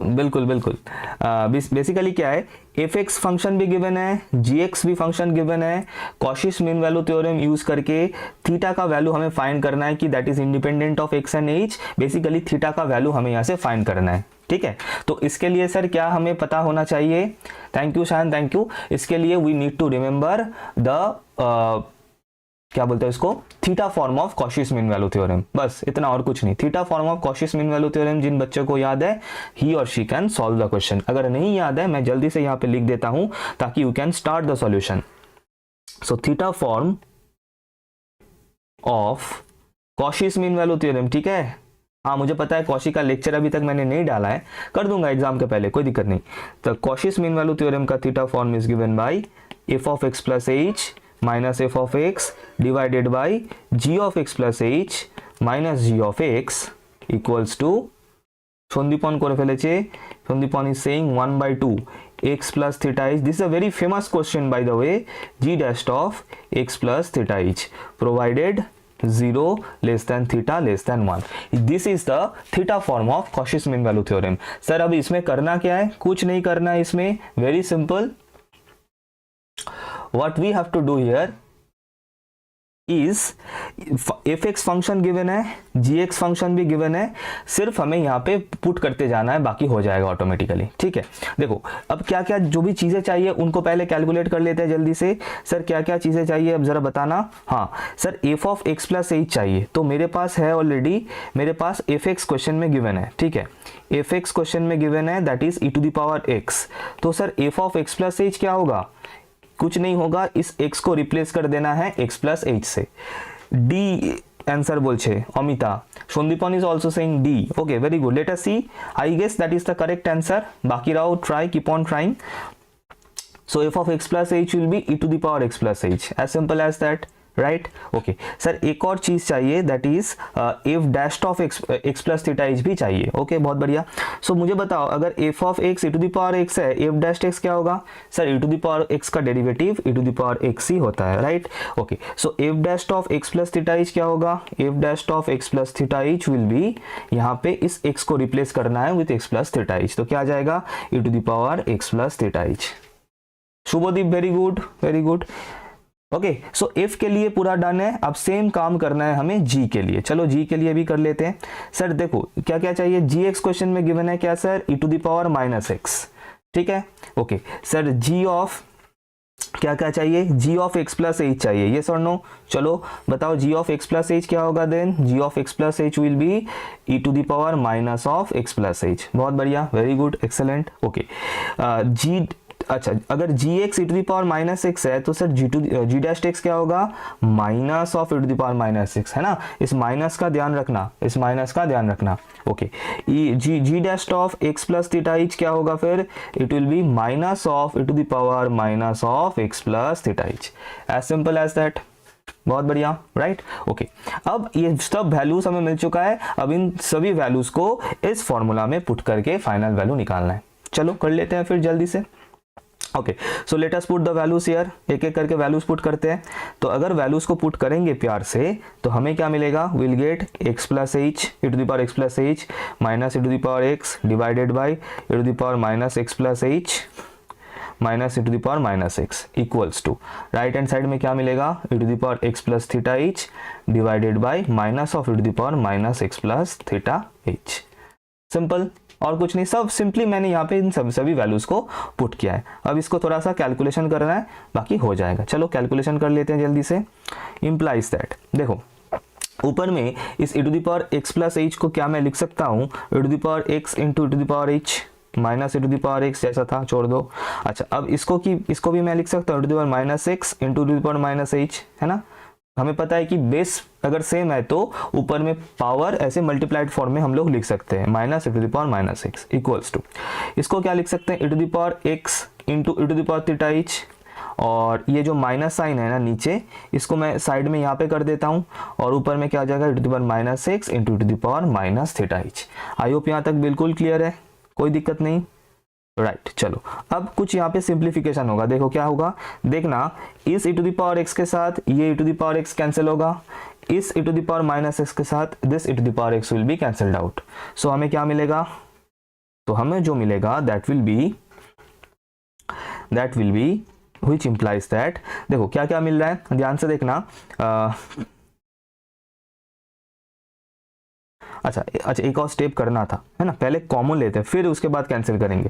बिल्कुल बिल्कुल बेसिकली क्या है, एफ एक्स फंक्शन भी गिवन है, जी एक्स भी फंक्शन गिवन है। कॉशीस मीन वैल्यू थ्योरम यूज करके थीटा का वैल्यू हमें फाइंड करना है कि that is independent of x and H. Basically theta का वैल्यू हमें यहाँ से फाइंड करना है। ठीक है, तो इसके लिए सर क्या हमें पता होना चाहिए, thank you Shayan, thank you. इसके लिए we need to remember the क्या बोलते हैं इसको, theta form of Cauchy's mean value theorem, बस इतना और कुछ नहीं। Theta form of Cauchy's mean value theorem जिन बच्चों को याद है, ही और she can solve the question. अगर नहीं याद है मैं जल्दी से यहाँ पे लिख देता हूं ताकि you can start the solution. So theta form of Cauchy's mean value theorem, ठीक है। हाँ मुझे पता है कॉशी का लेक्चर अभी तक मैंने नहीं डाला है, कर दूंगा एग्जाम के पहले, कोई दिक्कत नहीं। तो कॉशीस मीन वैल्यू थ्योरम का theta form is given by F of x plus H minus F of X divided by G of x plus H minus G of X equals to Sandipan করে ফেলেছে, Sandipan is saying 1/2 x plus theta h. This is a very famous question by the way, g dash of x plus theta h provided 0 less than theta less than 1. This is the theta form of Cauchy's mean value theorem. Sir अब इसमें करना क्या है, कुछ नहीं करना है इसमें, very simple. What we have to do here is fx function given है, gx फंक्शन भी गिवन है, सिर्फ हमें यहाँ पे पुट करते जाना है, बाकी हो जाएगा ऑटोमेटिकली। ठीक है, देखो अब क्या क्या जो भी चीजें चाहिए उनको पहले कैलकुलेट कर लेते हैं जल्दी से। सर क्या क्या चीजें चाहिए अब जरा बताना। हाँ sir f of x plus H चाहिए, तो मेरे पास है ऑलरेडी, मेरे पास एफ एक्स क्वेश्चन में गिवन है। ठीक है, एफ एक्स क्वेश्चन में गिवन है that is e to the power x. तो sir f of x plus H क्या होगा, कुछ नहीं होगा, इस x को रिप्लेस कर देना है x प्लस एच से। डी आंसर बोलছে Amita, Sandipan is also saying D. Okay, very good. Let us see. I guess that is the correct answer. बाकी रहो, try, keep on trying. So f of x plus h will be e to the power x plus h. As simple as that. Right okay sir एक और चीज चाहिए that is f dash of x plus theta h भी चाहिए। ओके बहुत बढ़िया। सो मुझे बताओ अगर f of x e to the power x है, एफ डैश एक्स क्या होगा sir, e to the power x का derivative e to the power x ही होता है। Right okay, so f dash of x plus theta H क्या होगा, F dash of x plus theta h will be, यहाँ पे इस एक्स को रिप्लेस करना है with x plus theta h, तो क्या आ जाएगा e to the power x plus theta h. Shubhadeep very good very good. Okay, so if के लिए पूरा डन है। अब सेम काम करना है हमें जी के लिए। चलो जी के लिए भी कर लेते हैं। सर देखो क्या क्या चाहिए, जी एक्स क्वेश्चन में गिवन है क्या sir, e to the power minus X, ठीक है। ओके सर जी ऑफ क्या क्या चाहिए, G of x plus H चाहिए, ये सर नो। चलो बताओ G of x plus H क्या होगा, then G of x plus H will be E to the power minus of x plus H. बहुत बढ़िया, very good, excellent. Okay ji, अच्छा अगर g x e to the power minus x है तो सर जी डैश एक्स क्या होगा, minus of E to the power minus x, है ना। इस माइनस का ध्यान रखना, इस माइनस का ध्यान रखना। Okay G dash of x plus theta H क्या होगा फिर, it will be minus of E to the power minus of x plus theta H, as simple as that. बहुत बढ़िया, राइट। ओके अब ये सब वैल्यूज हमें मिल चुका है। अब इन सभी वैल्यूज को इस फॉर्मूला में पुट करके फाइनल वैल्यू निकालना है। चलो कर लेते हैं फिर जल्दी से। Okay so let us put the values here, एक एक करके वैल्यूज पुट करते हैं। तो अगर वैल्यूज को पुट करेंगे प्यार से तो हमें क्या मिलेगा, will get x plus h e to the power x plus H minus e to the power x divided by e to the power minus x plus H minus e to the power minus x equals to, right hand side में क्या मिलेगा, e to the power x plus theta h divided by minus of E to the power minus x plus theta h. Simple, और कुछ नहीं, सब सिंपली मैंने यहाँ पे इन सभी वैल्यूज को पुट किया है। अब इसको थोड़ा सा कैलकुलेशन करना है, बाकी हो जाएगा। चलो कैलकुलेशन कर लेते हैं जल्दी से। इम्प्लाइज दैट, देखो ऊपर में इस e to the power x plus H को क्या मैं लिख सकता हूँ, e to the power x into e to the power h minus e to the power x जैसा था, छोड़ दो। अच्छा अब इसको भी मैं लिख सकता हूँ e to the power minus x into e to the power minus h, है ना। हमें पता है कि बेस अगर सेम है तो ऊपर में पावर ऐसे मल्टीप्लाइड फॉर्म में हम लोग लिख सकते हैं, minus e to the power minus x equals to, इसको क्या लिख सकते हैं, e to the power x into e to the power theta h. और ये जो माइनस साइन है ना नीचे, इसको मैं साइड में यहाँ पे कर देता हूँ और ऊपर में क्या आ जाएगा, e to the power minus x into e to the power minus theta h. I hope यहाँ तक बिल्कुल क्लियर है, कोई दिक्कत नहीं, राइट। चलो अब कुछ यहाँ पे सिंप्लीफिकेशन होगा, देखो क्या होगा, देखना इस e to the power x के साथ ये e to the power x cancel होगा, इस e to the power minus x के साथ this e to the power x will be cancelled out. So हमें क्या मिलेगा, तो हमें जो मिलेगा that will be which implies that, देखो क्या क्या मिल रहा है ध्यान से देखना। अच्छा एक और स्टेप करना था, है ना, पहले कॉमन लेते हैं फिर उसके बाद कैंसिल करेंगे,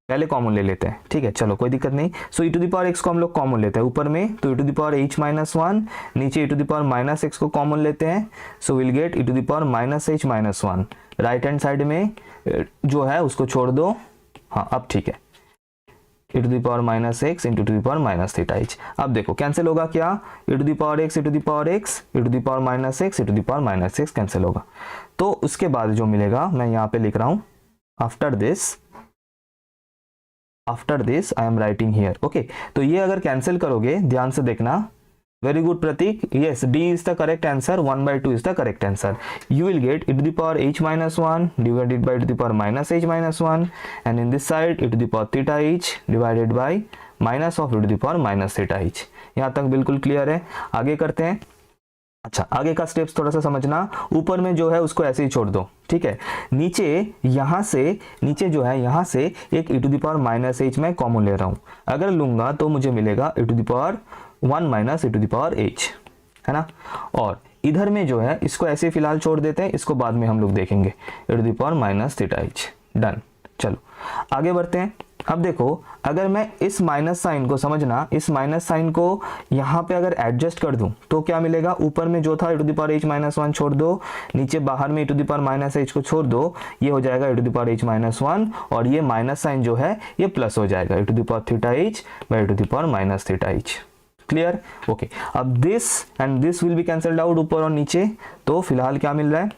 पहले कॉमन ले लेते हैं, ठीक है। चलो कोई दिक्कत नहीं। So e to the power x को हम लोग कॉमन लेते हैं ऊपर में, तो e to the power h minus one, नीचे e to the power minus x को कॉमन लेते हैं, so will get e to the power minus h minus one. Right hand side में जो है उसको छोड़ दो, हाँ अब ठीक है, e to the power minus x into to the power minus theta h. अब देखो कैंसिल होगा क्या, e to the power x e to the power x e to the power minus x e to the power minus x cancel होगा। तो उसके बाद जो मिलेगा मैं यहाँ पे लिख रहा हूँ, after this I am writing here. Okay तो ये अगर कैंसिल करोगे ध्यान से देखना, very good Prateek, yes D is the correct answer, 1/2 is the correct answer. You will get e to the power h minus 1 divided by e to the power minus h minus 1 and in this side e to the power theta h divided by minus of e to the power minus theta h। यहाँ तक बिल्कुल क्लियर है, आगे करते हैं। अच्छा आगे का स्टेप्स थोड़ा सा समझना, ऊपर में जो है उसको ऐसे ही छोड़ दो, ठीक है। नीचे जो है यहाँ से एक e to the power minus H मैं कॉमन ले रहा हूँ, अगर लूंगा तो मुझे मिलेगा e to the power 1 minus e to the power h, है ना। और इधर में जो है इसको ऐसे फिलहाल छोड़ देते हैं, इसको बाद में हम लोग देखेंगे, e to the power minus theta h, done. चलो आगे बढ़ते हैं। अब देखो अगर मैं इस माइनस साइन को, समझना इस माइनस साइन को यहाँ पे अगर एडजस्ट कर दूं तो क्या मिलेगा, ऊपर में जो था e to the power h minus 1 छोड़ दो, नीचे बाहर में e to the power minus h को छोड़ दो, ये हो जाएगा e to the power h minus 1 और ये माइनस साइन जो है ये प्लस हो जाएगा e to the power theta h by e to the power minus theta h। Clear, okay. अब this and this will be cancelled out ऊपर और नीचे, तो फिलहाल क्या मिल रहा है,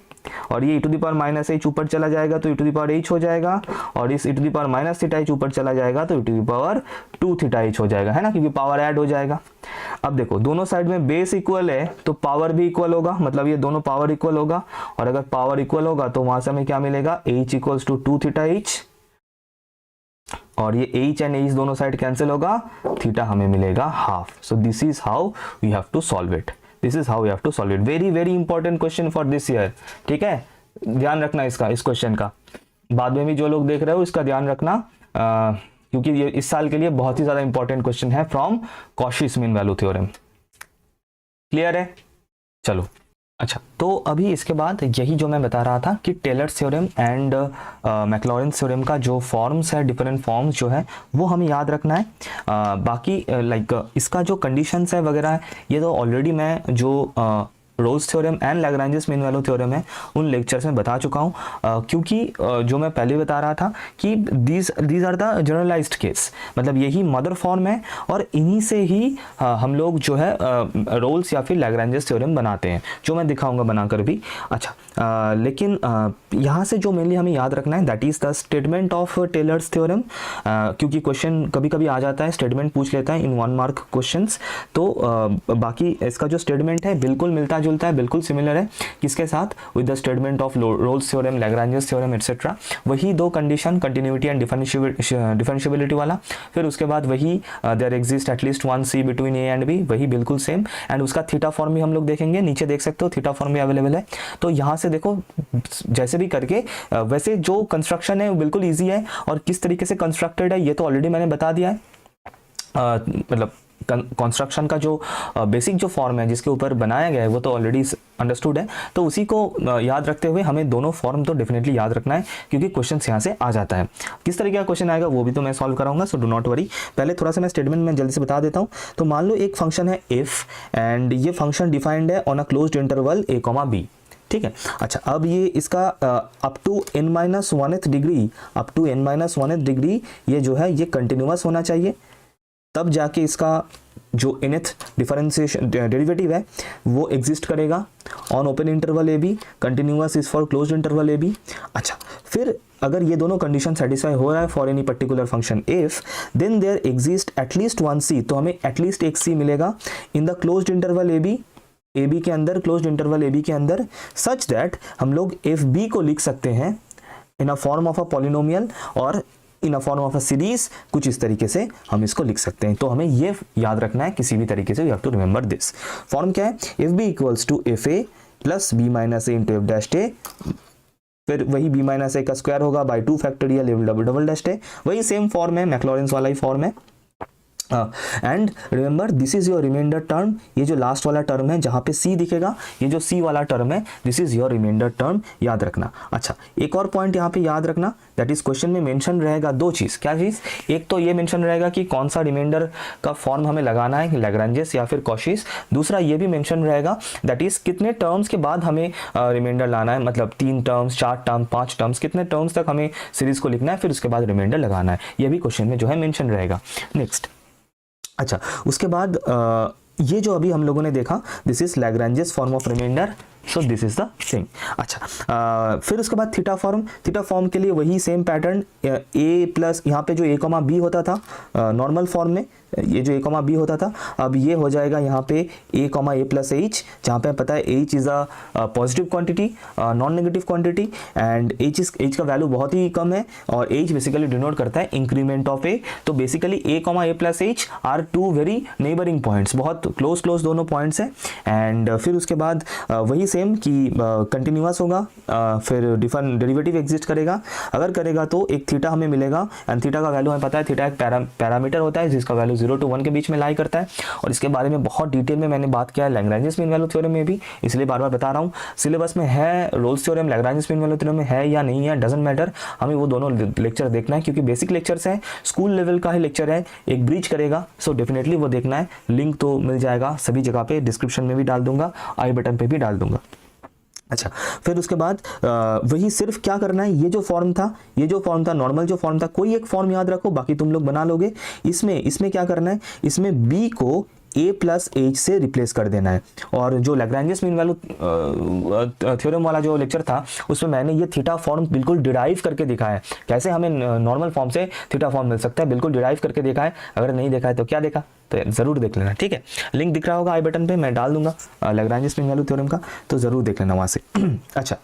और ये e to the power minus H ऊपर चला जाएगा तो e to the power h हो जाएगा, और इस e to the power minus theta h ऊपर चला जाएगा तो e to the power 2 theta h हो जाएगा, है ना, क्योंकि पावर ऐड हो जाएगा। अब देखो दोनों साइड में बेस इक्वल है तो पावर भी इक्वल होगा, मतलब ये दोनों पावर इक्वल होगा, और अगर पावर इक्वल होगा तो वहां से हमें क्या मिलेगा, h equals to 2 theta h, और ये h एंड h दोनों साइड कैंसिल होगा, थीटा हमें मिलेगा half. So this is how we have to solve it, this is how we have to solve it. Very very important question for this year, ठीक है, ध्यान रखना इसका, इस क्वेश्चन का। बाद में भी जो लोग देख रहे हो इसका ध्यान रखना, क्योंकि ये इस साल के लिए बहुत ही ज़्यादा इंपॉर्टेंट क्वेश्चन है from Cauchy's mean value theorem. Clear है? चलो अच्छा, तो अभी इसके बाद यही जो मैं बता रहा था कि Taylor's theorem and Maclaurin theorem का जो फॉर्म्स है, डिफरेंट फॉर्म्स जो है वो हमें याद रखना है। बाकी लाइक इसका जो कंडीशंस है वगैरह है, ये तो ऑलरेडी मैं जो Rolle's theorem and Lagrange's mean value theorem है उन लेक्चर्स में बता चुका हूँ, क्योंकि जो मैं पहले बता रहा था कि these are the generalised case, मतलब यही मदर फॉर्म है और इन्हीं से ही हम लोग जो है रोल्स या फिर लैग्रांजेस थ्योरम बनाते हैं, जो मैं दिखाऊंगा बनाकर भी। अच्छा लेकिन यहाँ से जो मेनली हमें याद रखना है that is the statement of Taylor's theorem, क्योंकि क्वेश्चन कभी कभी आ जाता है, स्टेटमेंट पूछ लेता है इन 1 मार्क क्वेश्चंस। तो बाकी इसका जो स्टेटमेंट है बिल्कुल मिलता जुलता है, बिल्कुल सिमिलर है किसके साथ, with the statement of Rolle's theorem, Lagrange's theorem etcetera. वही दो कंडीशन, कंटिन्यूटी एंड डिफरेंशिएबिलिटी वाला, फिर उसके बाद वही there exist at least one C between A and B, वही बिल्कुल सेम। एंड उसका थीटा फॉर्म भी हम लोग देखेंगे, नीचे देख सकते हो थीटा फॉर्म भी अवेलेबल है। तो यहाँ से देखो जैसे भी करके वैसे जो कंस्ट्रक्शन है वो बिल्कुल ईजी है, और किस तरीके से कंस्ट्रक्टेड है ये तो ऑलरेडी मैंने बता दिया है। मतलब कंस्ट्रक्शन का जो बेसिक जो फॉर्म है जिसके ऊपर बनाया गया है वो तो ऑलरेडी अंडरस्टूड है, तो उसी को याद रखते हुए हमें दोनों फॉर्म तो डेफिनेटली याद रखना है, क्योंकि क्वेश्चन यहाँ से आ जाता है। किस तरीके का क्वेश्चन आएगा वो भी तो मैं सॉल्व कराऊंगा, सो डू नॉट वरी। पहले थोड़ा सा मैं स्टेटमेंट में जल्दी से बता देता हूँ। तो मान लो एक फंक्शन है इफ, एंड ये फंक्शन डिफाइंड है on a closed interval a, b, ठीक है। अच्छा अब ये इसका up to n-1th degree, up to n-1th degree ये जो है ये कंटिन्यूअस होना चाहिए, तब जाके इसका जो nth डिफरेंशिएशन डेरिवेटिव है वो एग्जिस्ट करेगा on open interval A B, continuous is for closed interval A B. अच्छा फिर अगर ये दोनों कंडीशन सेटिस्फाई हो रहा है for any particular function if, then there exist at least one C, तो हमें एटलीस्ट एक सी मिलेगा in the closed interval A B के अंदर, क्लोज्ड इंटरवल ए बी के अंदर, सच दैट हम लोग एफ बी को लिख सकते हैं in a form of a polynomial और in a form of a series, कुछ इस तरीके से हम इसको लिख सकते हैं। तो हमें ये याद रखना है किसी भी तरीके से, you have to remember this. Form क्या है, f B equals to f a plus b minus a into F dash a, फिर वही b माइनस ए का स्क्वायर होगा बाई 2 फैक्टोरियल डबल डैश है, वही सेम फॉर्म है, मैक्लॉरिन्स वाला ही फॉर्म है। And remember this is your reminder term, ये जो लास्ट वाला टर्म है जहां पे c दिखेगा, ये जो c वाला टर्म है this is your reminder term, याद रखना। अच्छा एक और पॉइंट यहाँ पे याद रखना, दैट इज क्वेश्चन में मेंशन रहेगा दो चीज। क्या चीज, एक तो ये मेंशन रहेगा कि कौन सा रिमाइंडर का फॉर्म हमें लगाना है, लैग्रांजेस या फिर कॉशीज। दूसरा ये भी मेंशन रहेगा दैट इज कितने टर्म्स के बाद हमें रिमाइंडर लाना है, मतलब 3 टर्म्स, 4 टर्म, 5 टर्म्स, कितने टर्म्स तक हमें सीरीज को लिखना है, फिर उसके बाद रिमाइंडर लगाना है, ये भी क्वेश्चन में जो है मेंशन रहेगा। नेक्स्ट अच्छा उसके बाद ये जो अभी हम लोगों ने देखा this is Lagrange's form of reminder, so this is the thing. अच्छा फिर उसके बाद थीटा फॉर्म के लिए वही सेम पैटर्न, ए प्लस यहाँ पे जो ए कॉमा बी होता था नॉर्मल फॉर्म में, ये जो ए कॉमा बी होता था अब ये हो जाएगा यहाँ पे ए कॉमा ए प्लस एच, जहाँ पे पता है H is a positive quantity, non negative quantity, and H का वैल्यू बहुत ही कम है और एच बेसिकली डिनोट करता है इंक्रीमेंट ऑफ ए। तो basically A comma A plus H are two very neighbouring points, बहुत क्लोज दोनों पॉइंट्स हैं। एंड फिर उसके बाद वही सेम कि कंटिन्यूअस होगा, फिर डिफरेंट डेरिवेटिव एग्जिस्ट करेगा, अगर करेगा तो एक थीटा हमें मिलेगा, एंड थीटा का वैल्यू हमें पता है, थीटा एक पैरामीटर होता है जिसका वैल्यू 0 to 1 के बीच में लाई करता है, और इसके बारे में बहुत डिटेल में मैंने बात किया है लैग्रांजेस मीन वैल्यू थ्योरम में भी, इसलिए बार बार बता रहा हूँ। सिलेबस में है Rolle's theorem, Lagrange's mean value theorem में है या नहीं है डजंट मैटर, हमें वो दोनों लेक्चर देखना है क्योंकि बेसिक लेक्चर्स हैं, स्कूल लेवल का ही लेक्चर है, एक ब्रीच करेगा, सो डेफिनेटली वो देखना है। लिंक तो मिल जाएगा सभी जगह पे, डिस्क्रिप्शन में भी डाल दूंगा, आई बटन पे भी डाल दूंगा। अच्छा फिर उसके बाद वही सिर्फ क्या करना है, ये जो फॉर्म था नॉर्मल जो फॉर्म था, कोई एक फॉर्म याद रखो, बाकी तुम लोग बना लोगे। इसमें क्या करना है, इसमें b को a प्लस एच से रिप्लेस कर देना है। और जो लैग्रांजेस मीन वैल्यू थ्योरम वाला जो लेक्चर था उसमें मैंने ये थीटा फॉर्म बिल्कुल डिराइव करके दिखाया है, कैसे हमें नॉर्मल फॉर्म से थीटा फॉर्म मिल सकता है, बिल्कुल डिराइव करके देखा है। अगर नहीं देखा है तो क्या देखा, तो ज़रूर देख लेना, ठीक है। लिंक दिख रहा होगा आई बटन पे, मैं डाल दूंगा लैग्रांजेस मीन वैल्यू थ्योरम का, तो ज़रूर देख लेना वहाँ से। अच्छा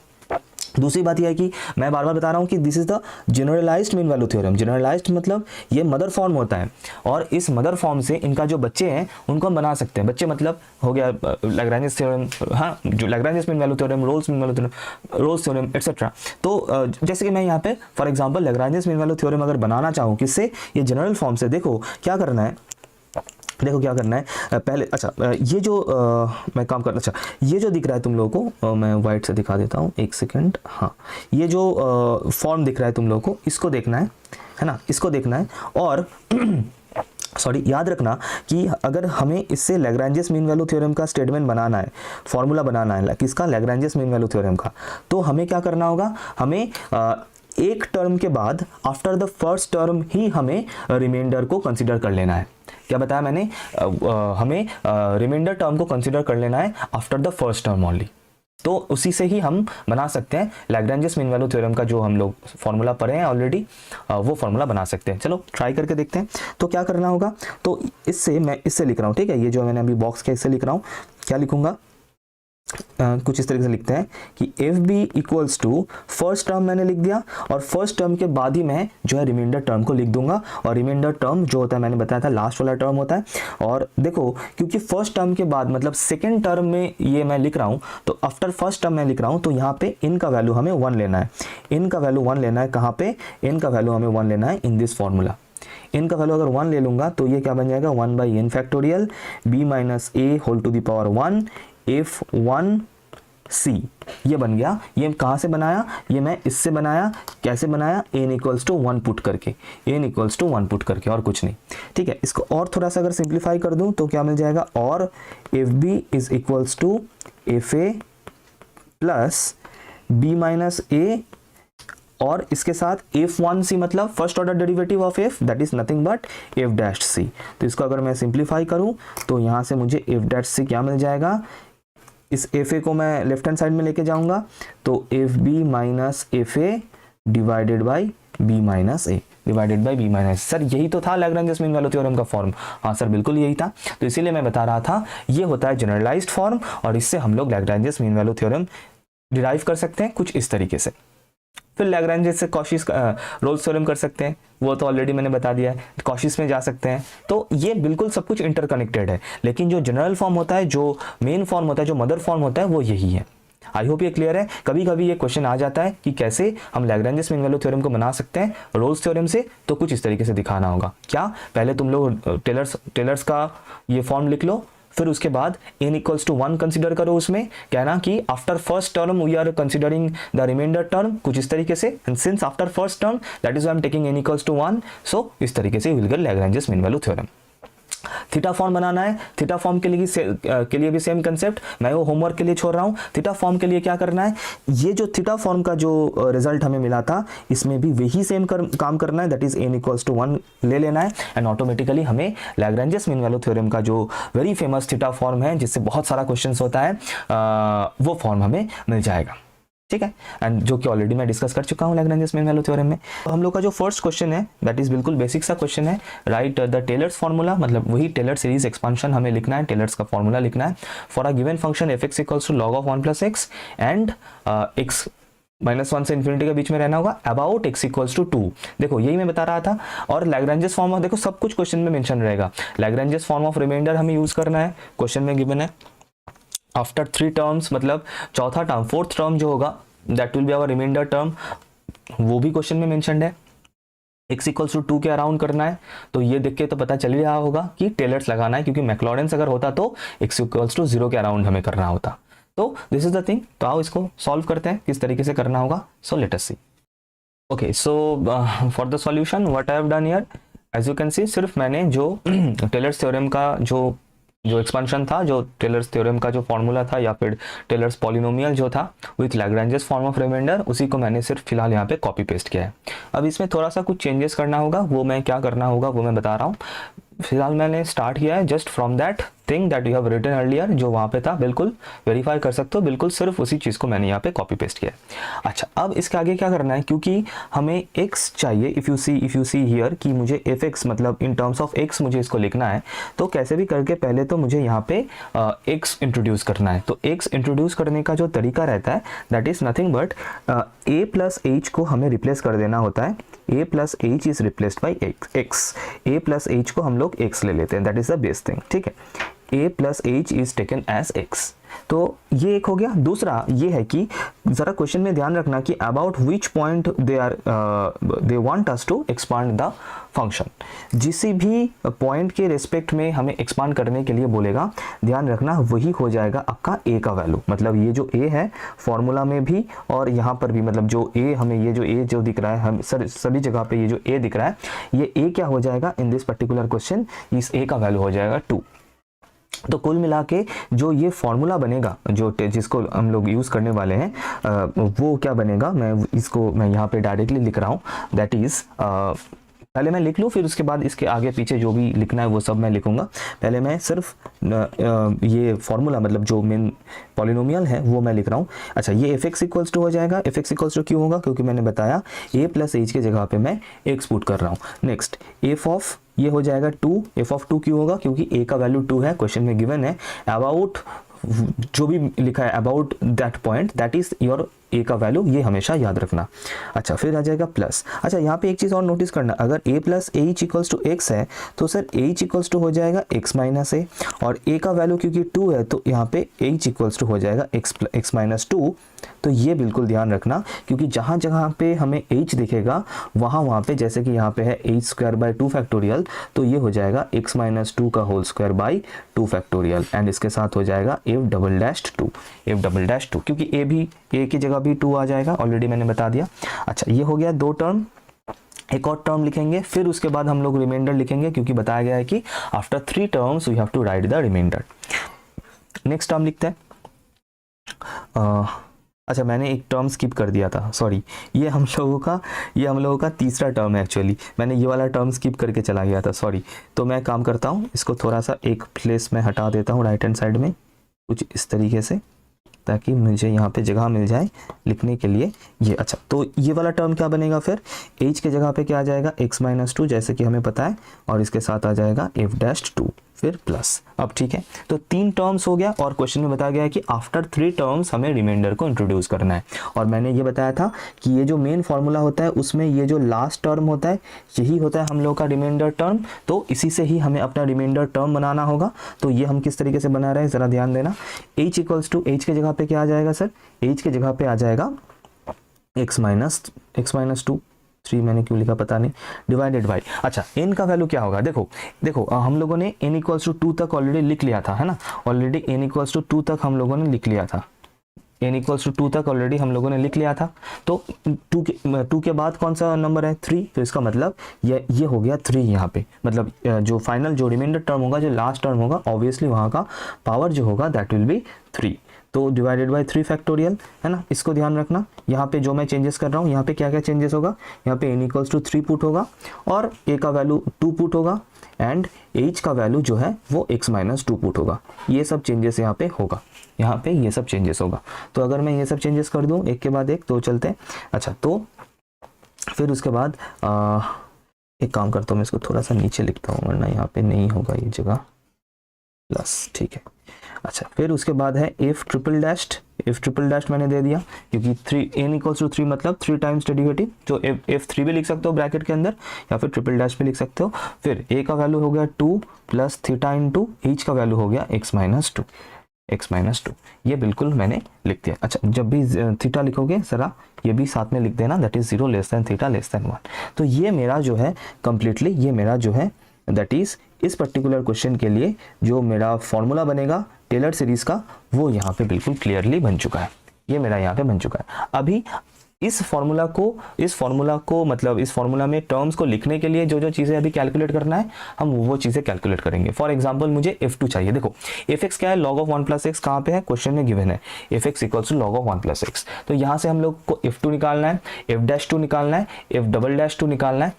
दूसरी बात यह है कि मैं बार बार बता रहा हूँ कि this is the generalised mean value theorem. Generalised मतलब ये मदर फॉर्म होता है और इस मदर फॉर्म से इनका जो बच्चे हैं उनको हम बना सकते हैं। बच्चे मतलब हो गया लैग्रेंज थ्योरम, हाँ, जो Lagrange mean value theorem, Rolle's mean value theorem, Rolle's theorem etcetera. तो जैसे कि मैं यहाँ पे for example Lagrange mean value theorem अगर बनाना चाहूँ किससे, ये जनरल फॉर्म से, देखो क्या करना है, देखो क्या करना है पहले। अच्छा ये जो मैं काम करना, अच्छा ये जो दिख रहा है तुम लोगों को, मैं वाइट से दिखा देता हूँ, एक सेकंड। हाँ, ये जो फॉर्म दिख रहा है तुम लोगों को, इसको देखना है ना, इसको देखना है। और सॉरी, याद रखना कि अगर हमें इससे लैग्रेंज मीन वैल्यू थ्योरम का स्टेटमेंट बनाना है, फॉर्मूला बनाना है किसका, लैग्रेंज मीन वैल्यू थ्योरम का, तो हमें क्या करना होगा, हमें एक टर्म के बाद आफ्टर द फर्स्ट टर्म ही हमें रिमाइंडर को कंसीडर कर लेना है। क्या बताया मैंने, हमें रिमाइंडर टर्म को कंसीडर कर लेना है after the first term only. तो उसी से ही हम बना सकते हैं लैग्रेंज मीन वैल्यू थ्योरम का जो हम लोग फॉर्मूला पढ़े हैं ऑलरेडी, वो फॉर्मूला बना सकते हैं। चलो ट्राई करके देखते हैं। तो क्या करना होगा, तो इससे मैं इससे लिख रहा हूँ, ठीक है, ये जो मैंने अभी बॉक्स के इससे लिख रहा हूँ, क्या लिखूंगा, कुछ इस तरीके से लिखते हैं कि F B equals to first term मैंने लिख दिया और फर्स्ट टर्म के बाद ही मैं जो है रिमाइंडर टर्म को लिख दूंगा। और रिमाइंडर टर्म जो होता है मैंने बताया था लास्ट वाला टर्म होता है। और देखो क्योंकि फर्स्ट टर्म के बाद मतलब सेकेंड टर्म में ये मैं लिख रहा हूँ, तो आफ्टर फर्स्ट टर्म मैं लिख रहा हूँ, तो यहाँ पे इन का वैल्यू हमें 1 लेना है। इन का वैल्यू 1 लेना है कहाँ पे, इन का वैल्यू हमें 1 लेना है इन दिस फॉर्मूला। इन का वैल्यू अगर 1 ले लूंगा तो ये क्या बन जाएगा, 1/n factorial b minus a whole to the power 1 f1 c, ये बन गया। ये कहाँ से बनाया, ये मैं इससे बनाया, कैसे बनाया, n इक्वल्स टू 1 पुट करके, n इक्वल्स टू 1 पुट करके, और कुछ नहीं, ठीक है। इसको और थोड़ा सा अगर सिंप्लीफाई कर दूं तो क्या मिल जाएगा, और f b is equals to f a plus b minus a, और इसके साथ f1c मतलब first order derivative of f, that is nothing but f dash c। तो इसको अगर मैं सिंप्लीफाई करूं तो यहां से मुझे f डैश c क्या मिल जाएगा, इस fa को मैं लेफ्ट हैंड साइड में लेके जाऊंगा तो F B minus F A divided by B minus A divided by B minus. Sir यही तो था लैग्रेंज मीन वैल्यू थ्योरम का फॉर्म। हाँ सर बिल्कुल यही था, तो इसीलिए मैं बता रहा था ये होता है जनरलाइज्ड फॉर्म, और इससे हम लोग Lagrange mean value theorem derive कर सकते हैं कुछ इस तरीके से। फिर लैग्रेंज से कॉशीस रोल्स थ्योरम कर सकते हैं, वो तो ऑलरेडी मैंने बता दिया है, कॉशीस में जा सकते हैं। तो ये बिल्कुल सब कुछ इंटरकनेक्टेड है, लेकिन जो जनरल फॉर्म होता है, जो मेन फॉर्म होता है, जो मदर फॉर्म होता है, वो यही है। आई होप ये क्लियर है। कभी कभी ये क्वेश्चन आ जाता है कि कैसे हम लैग्रेंज मीन वैल्यू थ्योरम को बना सकते हैं रोल्स थ्योरम से, तो कुछ इस तरीके से दिखाना होगा। क्या, पहले तुम लोग टेलर्स का ये फॉर्म लिख लो, फिर उसके बाद n इक्वल्स टू 1 कंसिडर करो, उसमें कहना कि after first term we are considering the remainder term, कुछ इस तरीके से, and since after first term that is I am taking n equals to 1, so इस तरीके से will get Lagrange mean value theorem. Theta form बनाना है, थीटा फॉर्म के लिए भी सेम कंसेप्ट, मैं वो होमवर्क के लिए छोड़ रहा हूँ। थीटा फॉर्म के लिए क्या करना है, ये जो थीटा फॉर्म का जो रिजल्ट हमें मिला था, इसमें भी वही सेम काम करना है, that is n equals to 1 ले लेना है, एंड ऑटोमेटिकली हमें लैग्रेंज मीन वैल्यू थ्योरम का जो वेरी फेमस थीटा फॉर्म है, जिससे बहुत सारा क्वेश्चन होता है, वो फॉर्म हमें मिल जाएगा, ठीक है। एंड जो कि ऑलरेडी मैं डिस्कस कर चुका हूँ लैग्रेंज मीन वैल्यू थ्योरम में। तो हम लोग का जो फर्स्ट क्वेश्चन है दैट इज बिल्कुल बेसिक सा क्वेश्चन है, राइट द टेलर्स फार्मूला, मतलब वही टेलर सीरीज एक्सपांशन हमें लिखना है, टेलर्स का फार्मूला लिखना है for a given function F x equals to log of 1 plus X and X -1 से इन्फिनिटी के बीच में रहना होगा, अबाउट एक्स इक्वल्स टू 2। देखो यही मैं बता रहा था। और लैग्रेंज फॉर्म ऑफ, देखो सब कुछ क्वेश्चन में मेंशन रहेगा, लैग्रेंज फॉर्म ऑफ रिमाइंडर हमें यूज करना है, क्वेश्चन में गिवन है आफ्टर 3 टर्म्स, मतलब चौथा टर्म, फोर्थ टर्म जो होगा that will be our reminder term, वो भी क्वेश्चन में मेंशन्ड है। x इक्वल्स टू 2 के अराउंड करना है, तो ये देख के तो पता चल ही रहा होगा कि टेलर्स लगाना है, क्योंकि मैक्लॉरेंस अगर होता तो x इक्वल्स टू 0 के अराउंड हमें करना होता। तो दिस इज द थिंग। तो आओ इसको सॉल्व करते हैं किस तरीके से करना होगा। So let us see. Okay, so for the solution what I have done here, as you can see, सिर्फ मैंने जो टेलर्स थ्योरम का जो एक्सपेंशन था, जो टेलर्स थ्योरम का जो फॉर्मूला था, या फिर टेलर्स पॉलिनोमियल जो था with Lagrange form of remainder, उसी को मैंने सिर्फ फिलहाल यहाँ पे कॉपी पेस्ट किया है। अब इसमें थोड़ा सा कुछ चेंजेस करना होगा, वो मैं क्या करना होगा वो मैं बता रहा हूँ। फिलहाल मैंने स्टार्ट किया है just from that thing that you have written earlier, जो वहाँ पे था बिल्कुल वेरीफाई कर सकते हो, बिल्कुल सिर्फ उसी चीज़ को मैंने यहाँ पे कॉपी पेस्ट किया है। अच्छा, अब इसके आगे क्या करना है, क्योंकि हमें x चाहिए, इफ़ यू सी हियर कि मुझे fx मतलब इन टर्म्स ऑफ x मुझे इसको लिखना है, तो कैसे भी करके पहले तो मुझे यहाँ पे x इंट्रोड्यूस करना है। तो x इंट्रोड्यूस करने का जो तरीका रहता है that is nothing but a plus h को हमें रिप्लेस कर देना होता है। a plus h is replaced by x, a plus h को हम लोग x ले लेते हैं, that is the best thing, ठीक है। a plus h is taken as x, तो ये एक हो गया। दूसरा ये है कि जरा क्वेश्चन में ध्यान रखना कि about which point they want us to expand the function. जिस भी पॉइंट के रिस्पेक्ट में हमें एक्सपांड करने के लिए बोलेगा, ध्यान रखना वही हो जाएगा आपका a का वैल्यू। मतलब ये जो a है फॉर्मूला में भी और यहाँ पर भी, मतलब जो a हमें ये जो a जो दिख रहा है, हम सभी जगह पे ये जो a दिख रहा है, ये a क्या हो जाएगा इन दिस पर्टिकुलर क्वेश्चन, इस a का वैल्यू हो जाएगा 2। तो कुल मिला के जो ये फॉर्मूला बनेगा, जो जिसको हम लोग यूज़ करने वाले हैं, वो क्या बनेगा, मैं यहाँ पे डायरेक्टली लिख रहा हूँ, दैट इज़ पहले मैं लिख लूँ, फिर उसके बाद इसके आगे पीछे जो भी लिखना है वो सब मैं लिखूंगा। पहले मैं सिर्फ ये फॉर्मूला मतलब जो मेन पॉलिनोमियल है वो मैं लिख रहा हूँ। अच्छा, ये एफ एक्स इक्वल्स टू हो जाएगा। एफ एक्स इक्वल्स टू क्यों होगा, क्योंकि मैंने बताया a प्लस एच के जगह पे मैं एक्स पुट कर रहा हूँ। नेक्स्ट एफ ऑफ ये हो जाएगा 2, एफ ऑफ 2 क्यों होगा, क्योंकि a का वैल्यू 2 है, क्वेश्चन में गिवन है। अबाउट जो भी लिखा है about that point that is your a का वैल्यू, ये हमेशा याद रखना। अच्छा, फिर आ जाएगा प्लस। अच्छा, यहाँ पे एक चीज़ और नोटिस करना, अगर a plus h equals to x है तो सर h इक्वल्स टू हो जाएगा x माइनस ए, और a का वैल्यू क्योंकि 2 है तो यहाँ पे h इक्वल्स टू हो जाएगा x माइनस 2। तो ये बिल्कुल ध्यान रखना, क्योंकि जहाँ जहाँ पे हमें h दिखेगा वहाँ पे, जैसे कि यहाँ पे है h स्क्वायर बाई 2 फैक्टोरियल, तो ये हो जाएगा x माइनस 2 का whole square by 2 factorial, and इसके साथ हो जाएगा f डबल डैश 2, क्योंकि a की जगह भी 2 आ जाएगा, ऑलरेडी मैंने बता दिया। अच्छा, ये हो गया 2 टर्म। एक और टर्म लिखेंगे, फिर उसके बाद हम लोग रिमाइंडर लिखेंगे, क्योंकि बताया गया है कि after 3 terms we have to write the remainder. Next term लिखते हैं। अच्छा, मैंने एक टर्म स्किप कर दिया था, सॉरी, ये हम लोगों का तीसरा टर्म है। एक्चुअली मैंने ये वाला टर्म स्किप करके चला गया था, सॉरी। तो मैं काम करता हूँ, इसको थोड़ा सा एक प्लेस में हटा देता हूँ राइट हैंड साइड में, कुछ इस तरीके से, ताकि मुझे यहाँ पे जगह मिल जाए लिखने के लिए ये। अच्छा, तो ये वाला टर्म क्या बनेगा, फिर h के जगह पे क्या आ जाएगा x माइनस 2, जैसे कि हमें पता है, और इसके साथ आ जाएगा f डैश 2, फिर प्लस। अब ठीक है, तो 3 टर्म्स हो गया, और क्वेश्चन में बताया गया है कि आफ्टर 3 टर्म्स हमें रिमाइंडर को इंट्रोड्यूस करना है। और मैंने ये बताया था कि ये जो मेन फॉर्मूला होता है उसमें ये जो लास्ट टर्म होता है यही होता है हम लोग का रिमाइंडर टर्म, तो इसी से ही हमें अपना रिमाइंडर टर्म बनाना होगा। तो ये हम किस तरीके से बना रहे हैं ज़रा ध्यान देना। h इक्वल्स टू h के जगह पे क्या आ जाएगा सर, h के जगह पे आ जाएगा x माइनस 2, 3 मैंने क्यों लिखा पता नहीं, डिवाइडेड बाई। अच्छा, n का वैल्यू क्या होगा, देखो हम लोगों ने n इक्वल्स टू 2 तक ऑलरेडी लिख लिया था, है ना, ऑलरेडी n इक्वल्स टू 2 तक हम लोगों ने लिख लिया था, n इक्वल्स टू 2 तक ऑलरेडी हम लोगों ने लिख लिया था। तो 2 के बाद कौन सा नंबर है, 3, तो इसका मतलब ये हो गया 3 यहाँ पे, मतलब जो फाइनल जो रिमाइंडर टर्म होगा, जो लास्ट टर्म होगा, ऑब्वियसली वहाँ का पावर जो होगा दैट विल बी 3, तो डिवाइडेड बाय 3 फैक्टोरियल, है ना। इसको ध्यान रखना, यहाँ पे जो मैं चेंजेस कर रहा हूँ, यहाँ पे क्या क्या चेंजेस होगा, यहाँ पे n इक्वल्स टू 3 पुट होगा, और a का वैल्यू 2 पुट होगा, एंड h का वैल्यू जो है वो x माइनस 2 पुट होगा। ये सब चेंजेस यहाँ पे होगा, यहाँ पे ये सब चेंजेस होगा। तो अगर मैं ये सब चेंजेस कर दूँ एक के बाद एक, तो चलते हैं। अच्छा, तो फिर उसके बाद एक काम करता हूँ, मैं इसको थोड़ा सा नीचे लिखता हूँ, वरना यहाँ पे नहीं होगा ये जगह, प्लस, ठीक है। अच्छा, फिर उसके बाद है f ट्रिपल डैश मैंने दे दिया, क्योंकि 3 n इक्वल्स टू 3 मतलब 3 टाइम्स डेरिवेटिव, तो f3 भी लिख सकते हो ब्रैकेट के अंदर, या फिर ट्रिपल डैश भी लिख सकते हो। फिर a का वैल्यू हो गया 2 प्लस थीटा इंटू h का वैल्यू हो गया x माइनस 2, ये बिल्कुल मैंने लिख दिया। अच्छा, जब भी थीटा लिखोगे ज़रा ये भी साथ में लिख देना, that is 0 less than theta less than 1। तो ये मेरा जो है कंप्लीटली, ये मेरा जो है दैट इज़ इस पर्टिकुलर क्वेश्चन के लिए जो मेरा फॉर्मूला बनेगा टेलर सीरीज का, वो यहाँ पे बिल्कुल क्लियरली बन चुका है, ये मेरा यहाँ पे बन चुका है। अभी इस फॉर्मूला को मतलब इस फॉर्मूला में टर्म्स को लिखने के लिए जो जो चीज़ें अभी कैलकुलेट करना है, हम वो चीज़ें कैलकुलेट करेंगे। फॉर एग्जांपल मुझे f2 चाहिए। देखो f(x) क्या है, log ऑफ 1 प्लस एक्स, कहाँ पे है, क्वेश्चन में गिवन है f(x) equals to log of 1 plus x. तो यहाँ से हम लोग को f2 निकालना है, f'2 निकालना है, f डबल डैश 2 निकालना है,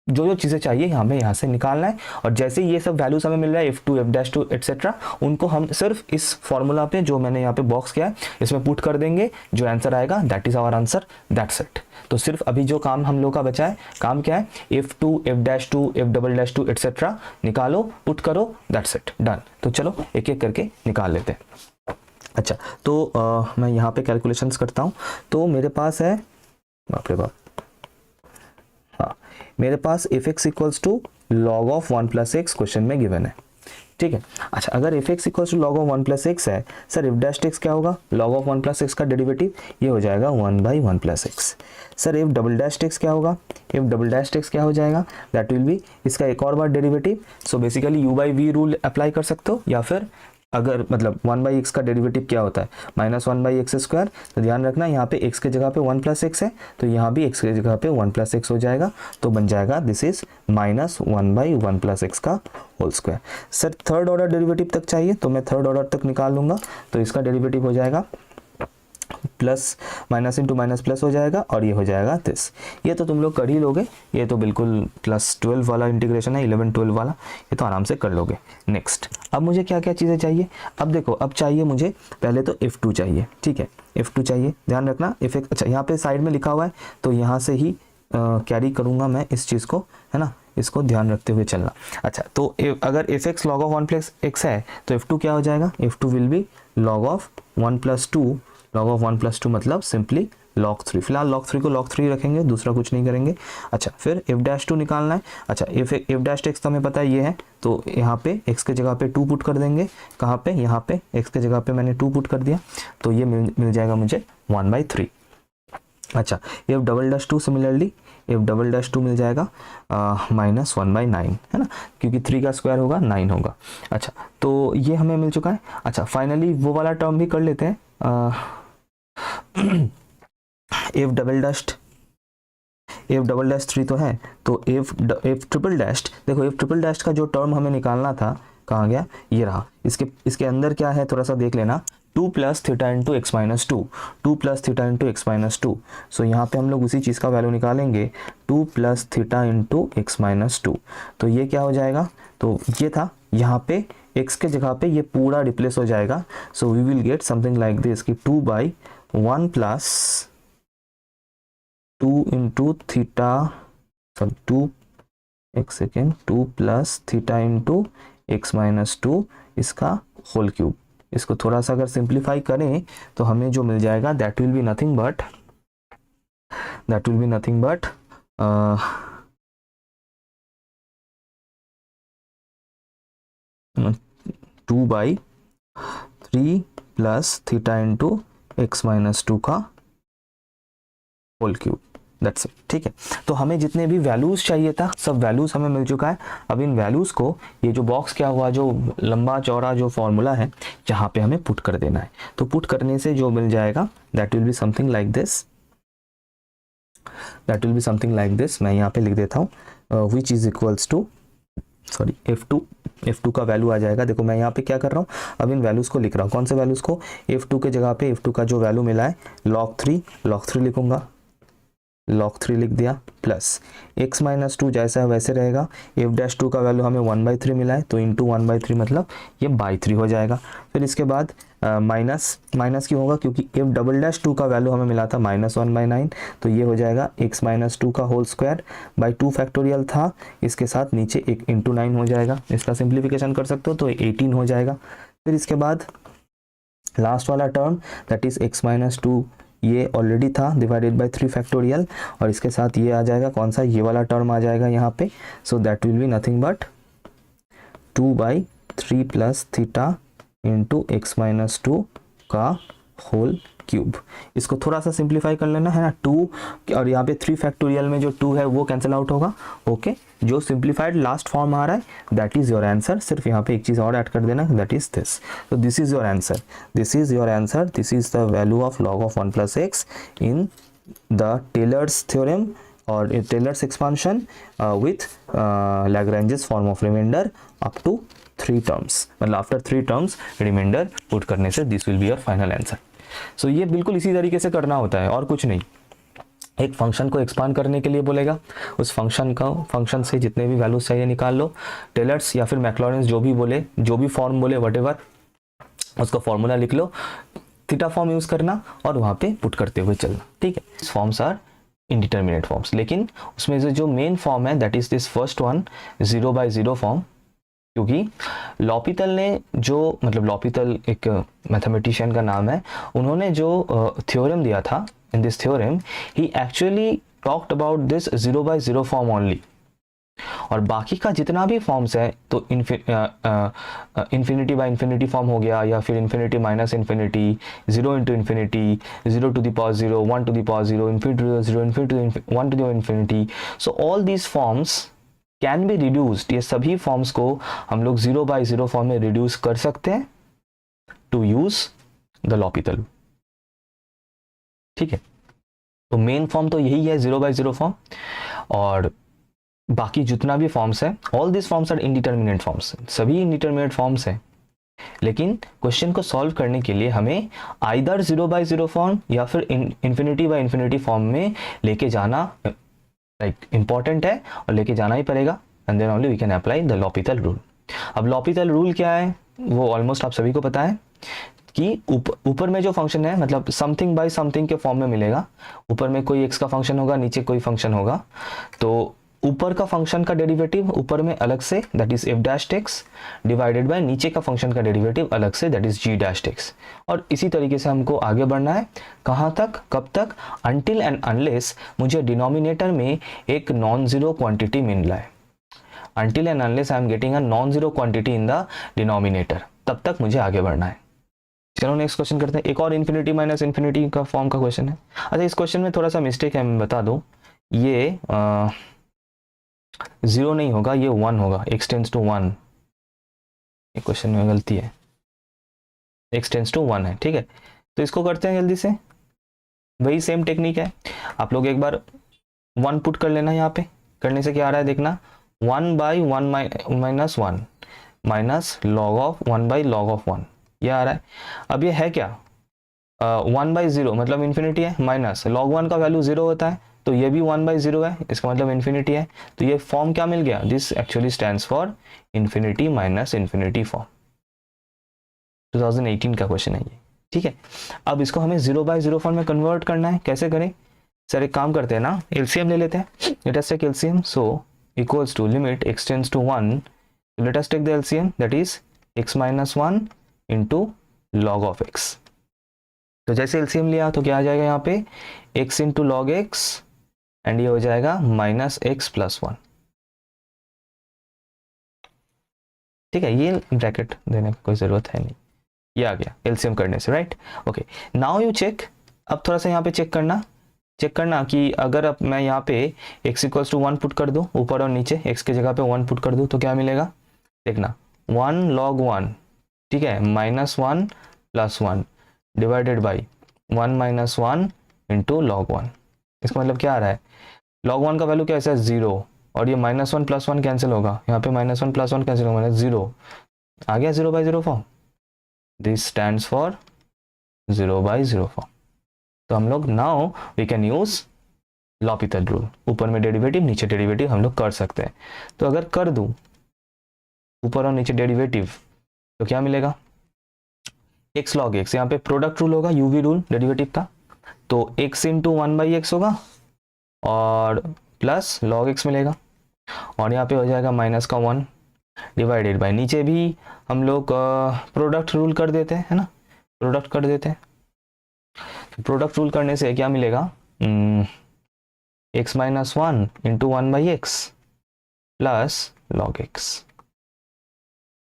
जो जो चीज़ें चाहिए हमें यहाँ से निकालना है, और जैसे ही ये सब वैल्यूज हमें मिल रहा है f2 f'2 एटसेट्रा, उनको हम सिर्फ इस फॉर्मूला पे जो मैंने यहाँ पे बॉक्स किया है इसमें पुट कर देंगे, जो आंसर आएगा that is our answer, that's it. तो सिर्फ अभी जो काम हम लोग का बचा है, काम क्या है, f2 f'2 f'2 एटसेट्रा निकालो, पुट करो, दैट्स इट, डन। तो चलो एक एक करके निकाल लेते हैं। अच्छा, तो मैं यहाँ पे कैलकुलेशंस करता हूँ। तो मेरे पास है, बाप रे बाप, हाँ, मेरे पास f x equals to log of 1 plus x question में गिवन है, ठीक है। अच्छा, अगर f x equals to log of 1 plus x है, सर एफ डैश एक्स क्या होगा, लॉग ऑफ 1 प्लस एक्स का डेरिवेटिव, ये हो जाएगा 1/1 plus x. Sir f double dash x क्या होगा, एफ डबल डैश एक्स क्या हो जाएगा, दैट विल बी, इसका एक और बार derivative, so basically u by v rule apply कर सकते हो, या फिर अगर मतलब 1/x का डेरिवेटिव क्या होता है, -1/x²। तो ध्यान रखना यहाँ पे x के जगह पे 1 प्लस एक्स है, तो यहाँ भी x के जगह पे 1 प्लस एक्स हो जाएगा, तो बन जाएगा दिस इज -1/1 प्लस एक्स का whole square. Sir third order derivative तक चाहिए, तो मैं थर्ड ऑर्डर तक निकाल लूँगा, तो इसका डेरिवेटिव हो जाएगा plus minus into minus plus हो जाएगा, और ये हो जाएगा दिस। ये तो तुम लोग कर ही लोगे, ये तो बिल्कुल +12 वाला इंटीग्रेशन है, 11-12 वाला, ये तो आराम से कर लोगे। नेक्स्ट, अब मुझे क्या क्या चीज़ें चाहिए, अब देखो, अब चाहिए मुझे पहले तो f2 चाहिए, ठीक है, f2 चाहिए, ध्यान रखना f(x), अच्छा यहाँ पे साइड में लिखा हुआ है, तो यहाँ से ही कैरी करूँगा मैं इस चीज़ को, है ना, इसको ध्यान रखते हुए चलना। अच्छा, तो अगर f(x) log of 1 plus x है, तो f2 क्या हो जाएगा, f2 will be log of 1 plus 2, log of 1 plus 2 मतलब सिंपली log 3, फिलहाल log 3 को log 3 रखेंगे, दूसरा कुछ नहीं करेंगे। अच्छा, फिर f'2 निकालना है। अच्छा, f'(x) तो हमें पता है ये है, तो यहाँ पे x के जगह पे 2 पुट कर देंगे, कहाँ पे, यहाँ पे x के जगह पे मैंने 2 पुट कर दिया, तो ये मिल जाएगा मुझे 1/3। अच्छा, f'2 सिमिलरली f'2 मिल जाएगा -1/9, है ना, क्योंकि 3 का स्क्वायर होगा 9 होगा। अच्छा, तो ये हमें मिल चुका है। अच्छा, फाइनली वो वाला टर्म भी कर लेते हैं, f'3 तो है, तो f ट्रिपल डैश, देखो f ट्रिपल डैश का जो टर्म हमें निकालना था कहाँ गया, ये रहा। इसके अंदर क्या है थोड़ा सा देख लेना, 2 plus theta into x minus 2, 2 plus theta into x minus 2। सो यहाँ पे हम लोग उसी चीज़ का वैल्यू निकालेंगे, 2 plus theta into x minus 2। तो ये क्या हो जाएगा, तो ये था, यहाँ पे x के जगह पे ये पूरा रिप्लेस हो जाएगा। So we will get something like this कि 2/1 प्लस 2 इंटू थीटा, सब 2, एक second, 2 plus theta into x minus 2 इसका होल क्यूब। इसको थोड़ा सा अगर सिंप्लीफाई करें तो हमें जो मिल जाएगा that will be nothing but 2/3 plus theta into x minus 2 का होल क्यूब, दैट्स इट, ठीक है। तो हमें जितने भी वैल्यूज चाहिए था सब वैल्यूज हमें मिल चुका है। अब इन वैल्यूज को, ये जो बॉक्स क्या हुआ, जो लंबा चौड़ा जो फॉर्मूला है जहाँ पे हमें पुट कर देना है, तो पुट करने से जो मिल जाएगा that will be something like this, मैं यहाँ पे लिख देता हूँ, which is equals to, sorry, f2 का वैल्यू आ जाएगा। देखो मैं यहाँ पे क्या कर रहा हूँ, अब इन वैल्यूज़ को लिख रहा हूँ, कौन से वैल्यूज़ को, f2 के जगह पे f2 का जो वैल्यू मिला है log 3 लिखूंगा, log 3 लिख दिया, प्लस x माइनस 2 जैसा है वैसे रहेगा, f'2 का वैल्यू हमें 1/3 मिला है, तो इंटू 1/3 मतलब ये /3 हो जाएगा। फिर इसके बाद माइनस क्यों होगा, क्योंकि f'2 का वैल्यू हमें मिला था -1/9, तो ये हो जाएगा x माइनस 2 का होल स्क्वायर बाई 2 फैक्टोरियल था, इसके साथ नीचे एक इंटू 9 हो जाएगा, इसका सिंप्लीफिकेशन कर सकते हो तो 18 हो जाएगा। फिर इसके बाद लास्ट वाला term that is x minus 2, ये ऑलरेडी था डिवाइडेड बाय 3 फैक्टोरियल, और इसके साथ ये आ जाएगा, कौन सा, ये वाला टर्म आ जाएगा यहाँ पे। So that will be nothing but 2/3 plus theta into x minus 2 का होल क्यूब। इसको थोड़ा सा सिंप्लीफाई कर लेना है ना, 2 और यहाँ पे 3 फैक्टोरियल में जो 2 है वो कैंसिल आउट होगा। ओके, जो सिंप्लीफाइड लास्ट फॉर्म आ रहा है दैट इज योर आंसर। सिर्फ यहाँ पे एक चीज़ और ऐड कर देना, दैट इज दिस। तो this is your answer, this is the value of log of 1 plus x in the Taylor's theorem और Taylor's expansion with Lagrange's form of remainder up to 3 terms, मतलब आफ्टर 3 टर्म्स रिमाइंडर पुट करने से this will be your final answer. So ये बिल्कुल इसी तरीके से करना होता है और कुछ नहीं। एक फंक्शन को एक्सपांड करने के लिए बोलेगा, उस फंक्शन से जितने भी वैल्यूज चाहिए निकाल लो, टेलर्स या फिर मैक्लॉरेंस जो भी बोले, जो भी फॉर्म बोले व्हाटएवर, उसका फॉर्मूला लिख लो, थीटा फॉर्म यूज करना और वहां पे पुट करते हुए चलना, ठीक है। फॉर्म्स आर इंडिटरमिनेट फॉर्म्स, लेकिन उसमें से जो मेन फॉर्म है that is this first one, 0/0 form, क्योंकि लॉपितल ने जो, मतलब लॉपितल एक मैथमेटिशियन का नाम है, उन्होंने जो थ्योरम दिया था, in this theorem he actually talked about this 0/0 form only, और बाकी का जितना भी फॉर्म्स है, तो इन्फिनिटी बाय इन्फिनिटी फॉर्म हो गया, या फिर infinity minus infinity, 0 into infinity, 0 to the power 0, 1 to the power 0, infinity to the 0, infinity to the 1 to the infinity, so all these forms can be reduced, ये सभी फॉर्म्स को हम लोग 0/0 फॉर्म में रिड्यूस कर सकते हैं टू यूज द लॉपितल, ठीक है। तो मेन फॉर्म तो यही है 0/0 फॉर्म, और बाकी जितना भी फॉर्म्स है, all this forms are indeterminate forms, सभी इंडिटरमिनेट फॉर्म्स हैं, लेकिन क्वेश्चन को सॉल्व करने के लिए हमें आइदर 0/0 फॉर्म या फिर इन्फिनिटी बाय इन्फिनिटी फॉर्म में लेके जाना लाइक इंपॉर्टेंट है, और लेके जाना ही पड़ेगा, and then only we can apply the L'Hopital rule. अब लॉपितल रूल क्या है, वो ऑलमोस्ट आप सभी को पता है कि ऊपर में जो फंक्शन है, मतलब समथिंग बाय समथिंग के फॉर्म में मिलेगा, ऊपर में कोई x का फंक्शन होगा, नीचे कोई फंक्शन होगा, तो ऊपर का फंक्शन का डेरिवेटिव ऊपर में अलग से, that is f'(x) divided by नीचे का फंक्शन का डेरिवेटिव अलग से, दैट इज g'(x), और इसी तरीके से हमको आगे बढ़ना है, कहाँ तक, कब तक, अनटिल एंड अनलेस मुझे डिनोमिनेटर में एक नॉन जीरो क्वांटिटी मिल रहा है, until and unless I am getting a non zero quantity in the denominator, तब तक मुझे आगे बढ़ना है। चलो नेक्स्ट क्वेश्चन करते हैं, एक और इन्फिनिटी माइनस इन्फिनिटी का फॉर्म का क्वेश्चन है। अच्छा, इस क्वेश्चन में थोड़ा सा मिस्टेक है, मैं बता दूं, ये 0 नहीं होगा, ये 1 होगा, x टेंड्स टू 1, एक क्वेश्चन में गलती है, x टेंड्स टू 1 है, ठीक है। तो इसको करते हैं जल्दी से, वही सेम टेक्निक है, आप लोग एक बार 1 पुट कर लेना, यहाँ पे करने से क्या आ रहा है देखना, 1/1 minus 1 minus log of 1/log(1), ये आ रहा है। अब ये है क्या, 1/0 मतलब इन्फिनिटी है, माइनस log1 का वैल्यू 0 होता है, तो ये भी 1/0 है, इसका मतलब इन्फिनिटी है, तो ये फॉर्म क्या मिल गया, this actually stands for infinity minus infinity form. 2018 का क्वेश्चन है ये, ठीक है। अब इसको हमें 0/0 फॉर्म में कन्वर्ट करना है, कैसे करें सर, एक काम करते हैं ना, एलसीएम ले लेते हैं, let us take LCM, so equals to limit x tends to 1, let us take the LCM, that is x minus 1 into log of x। तो जैसे एलसीएम लिया तो क्या आ जाएगा यहाँ पे, x into log x, and ये हो जाएगा -x+1, ठीक है, ये ब्रैकेट देने की कोई जरूरत है नहीं, ये आ गया एलसीएम करने से, right. Okay, now you check, अब थोड़ा सा यहाँ पे चेक करना कि अगर अब मैं यहाँ पे x इक्वल्स टू 1 पुट कर दूं, ऊपर और नीचे x की जगह पे 1 पुट कर दूं, तो क्या मिलेगा, देखना 1 log 1, ठीक है, -1 + 1 डिवाइडेड बाई 1 - 1 इंटू log 1, इसका मतलब क्या आ रहा है, log 1 का वैल्यू क्या है, 0, और ये -1 + 1 कैंसिल होगा, यहाँ पे -1 + 1 कैंसिल होगा, 0 आ गया, 0/0 form, this stands for 0/0 form. तो हम लोग now we can use L'Hopital rule, ऊपर में डेरिवेटिव नीचे डेरिवेटिव हम लोग कर सकते हैं। तो अगर कर दूं ऊपर और नीचे डेरिवेटिव, तो क्या मिलेगा, x log x, यहाँ पे प्रोडक्ट रूल होगा, यूवी रूल डेरिवेटिव का, तो x इंटू 1/x होगा और प्लस log x मिलेगा, और यहाँ पे हो जाएगा -1 डिवाइडेड बाय, नीचे भी हम लोग प्रोडक्ट रूल कर देते हैं, है ना, प्रोडक्ट कर देते हैं, प्रोडक्ट रूल करने से क्या मिलेगा, x - 1 into 1/x plus log x,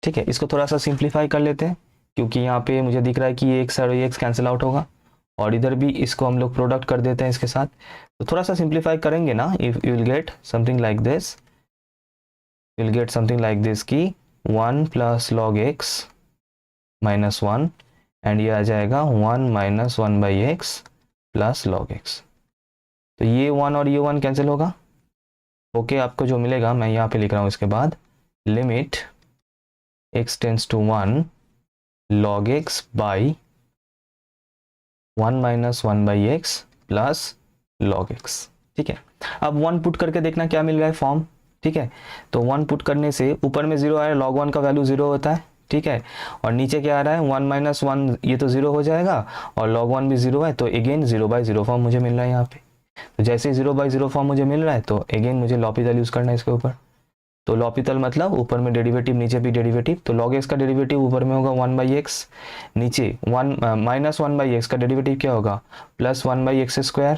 ठीक है। इसको थोड़ा सा सिंप्लीफाई कर लेते हैं, क्योंकि यहाँ पे मुझे दिख रहा है कि ये x और ये x कैंसिल आउट होगा, और इधर भी इसको हम लोग प्रोडक्ट कर देते हैं इसके साथ, तो थोड़ा सा सिंप्लीफाई करेंगे ना, if you will get something like this, कि 1 + log x -1, एंड ये आ जाएगा 1 - 1/x प्लस log x, तो ये 1 और ये 1 कैंसिल होगा, ओके, आपको जो मिलेगा मैं यहाँ पे लिख रहा हूँ, इसके बाद limit x tends to 1 log x by 1 - 1/x plus log x, ठीक है। अब 1 पुट करके देखना क्या मिल रहा है फॉर्म, ठीक है। तो 1 पुट करने से ऊपर में 0 आया, log 1 का वैल्यू 0 होता है, ठीक है। और नीचे क्या आ रहा है 1 माइनस 1, ये तो 0 हो जाएगा, और log 1 भी 0 है, तो अगेन 0/0 फॉर्म मुझे मिल रहा है यहाँ पे। तो जैसे ही 0/0 फॉर्म मुझे मिल रहा है तो अगेन मुझे लॉपिटल यूज करना है इसके ऊपर। तो लॉपिटल मतलब ऊपर में डेरिवेटिव नीचे भी डेरिवेटिव, तो log x का डेरिवेटिव ऊपर में होगा 1/x, नीचे 1 माइनस 1/x का डेरिवेटिव क्या होगा प्लस 1/x²,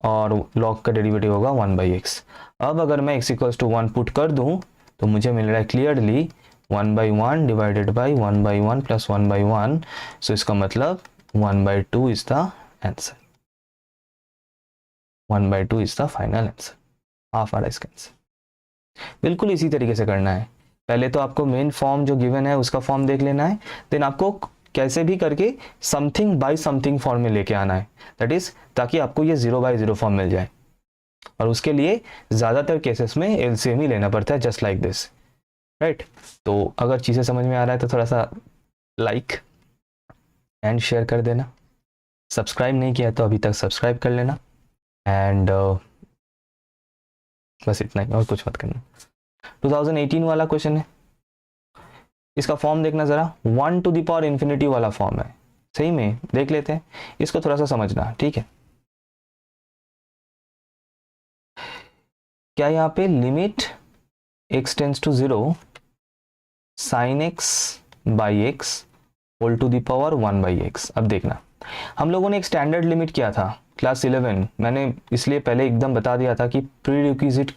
और log का डेरिवेटिव होगा 1/x। अब अगर मैं x इक्वल्स टू 1 पुट कर दूं तो मुझे मिल रहा है clearly 1/1 divided by 1/1 plus 1/1, so इसका मतलब 1/2 is the answer, 1/2 is the final answer, half आ रहा है इसका आंसर। बिल्कुल इसी तरीके से करना है। पहले तो आपको मेन फॉर्म जो गिवन है उसका फॉर्म देख लेना है, देन आपको कैसे भी करके समथिंग बाय समथिंग फॉर्म में लेके आना है, दैट इज ताकि आपको ये 0/0 फॉर्म मिल जाए। और उसके लिए ज़्यादातर केसेस में एलसीएम ही लेना पड़ता है, जस्ट लाइक दिस, राइट। तो अगर चीज़ें समझ में आ रहा है तो थोड़ा सा लाइक एंड शेयर कर देना, सब्सक्राइब नहीं किया तो अभी तक सब्सक्राइब कर लेना, एंड बस इतना ही, और कुछ मत करना। 2018 वाला क्वेश्चन है, इसका फॉर्म देखना जरा, 1 टू द पावर इंफिनिटी वाला फॉर्म है, सही में देख लेते हैं, इसको थोड़ा सा समझना, ठीक है। क्या यहाँ पे limit x tends to 0 sine x by x whole to the power 1/x। अब देखना, हम लोगों ने एक स्टैंडर्ड लिमिट किया था क्लास 11, मैंने इसलिए पहले एकदम बता दिया था कि प्रीरिक्विजिट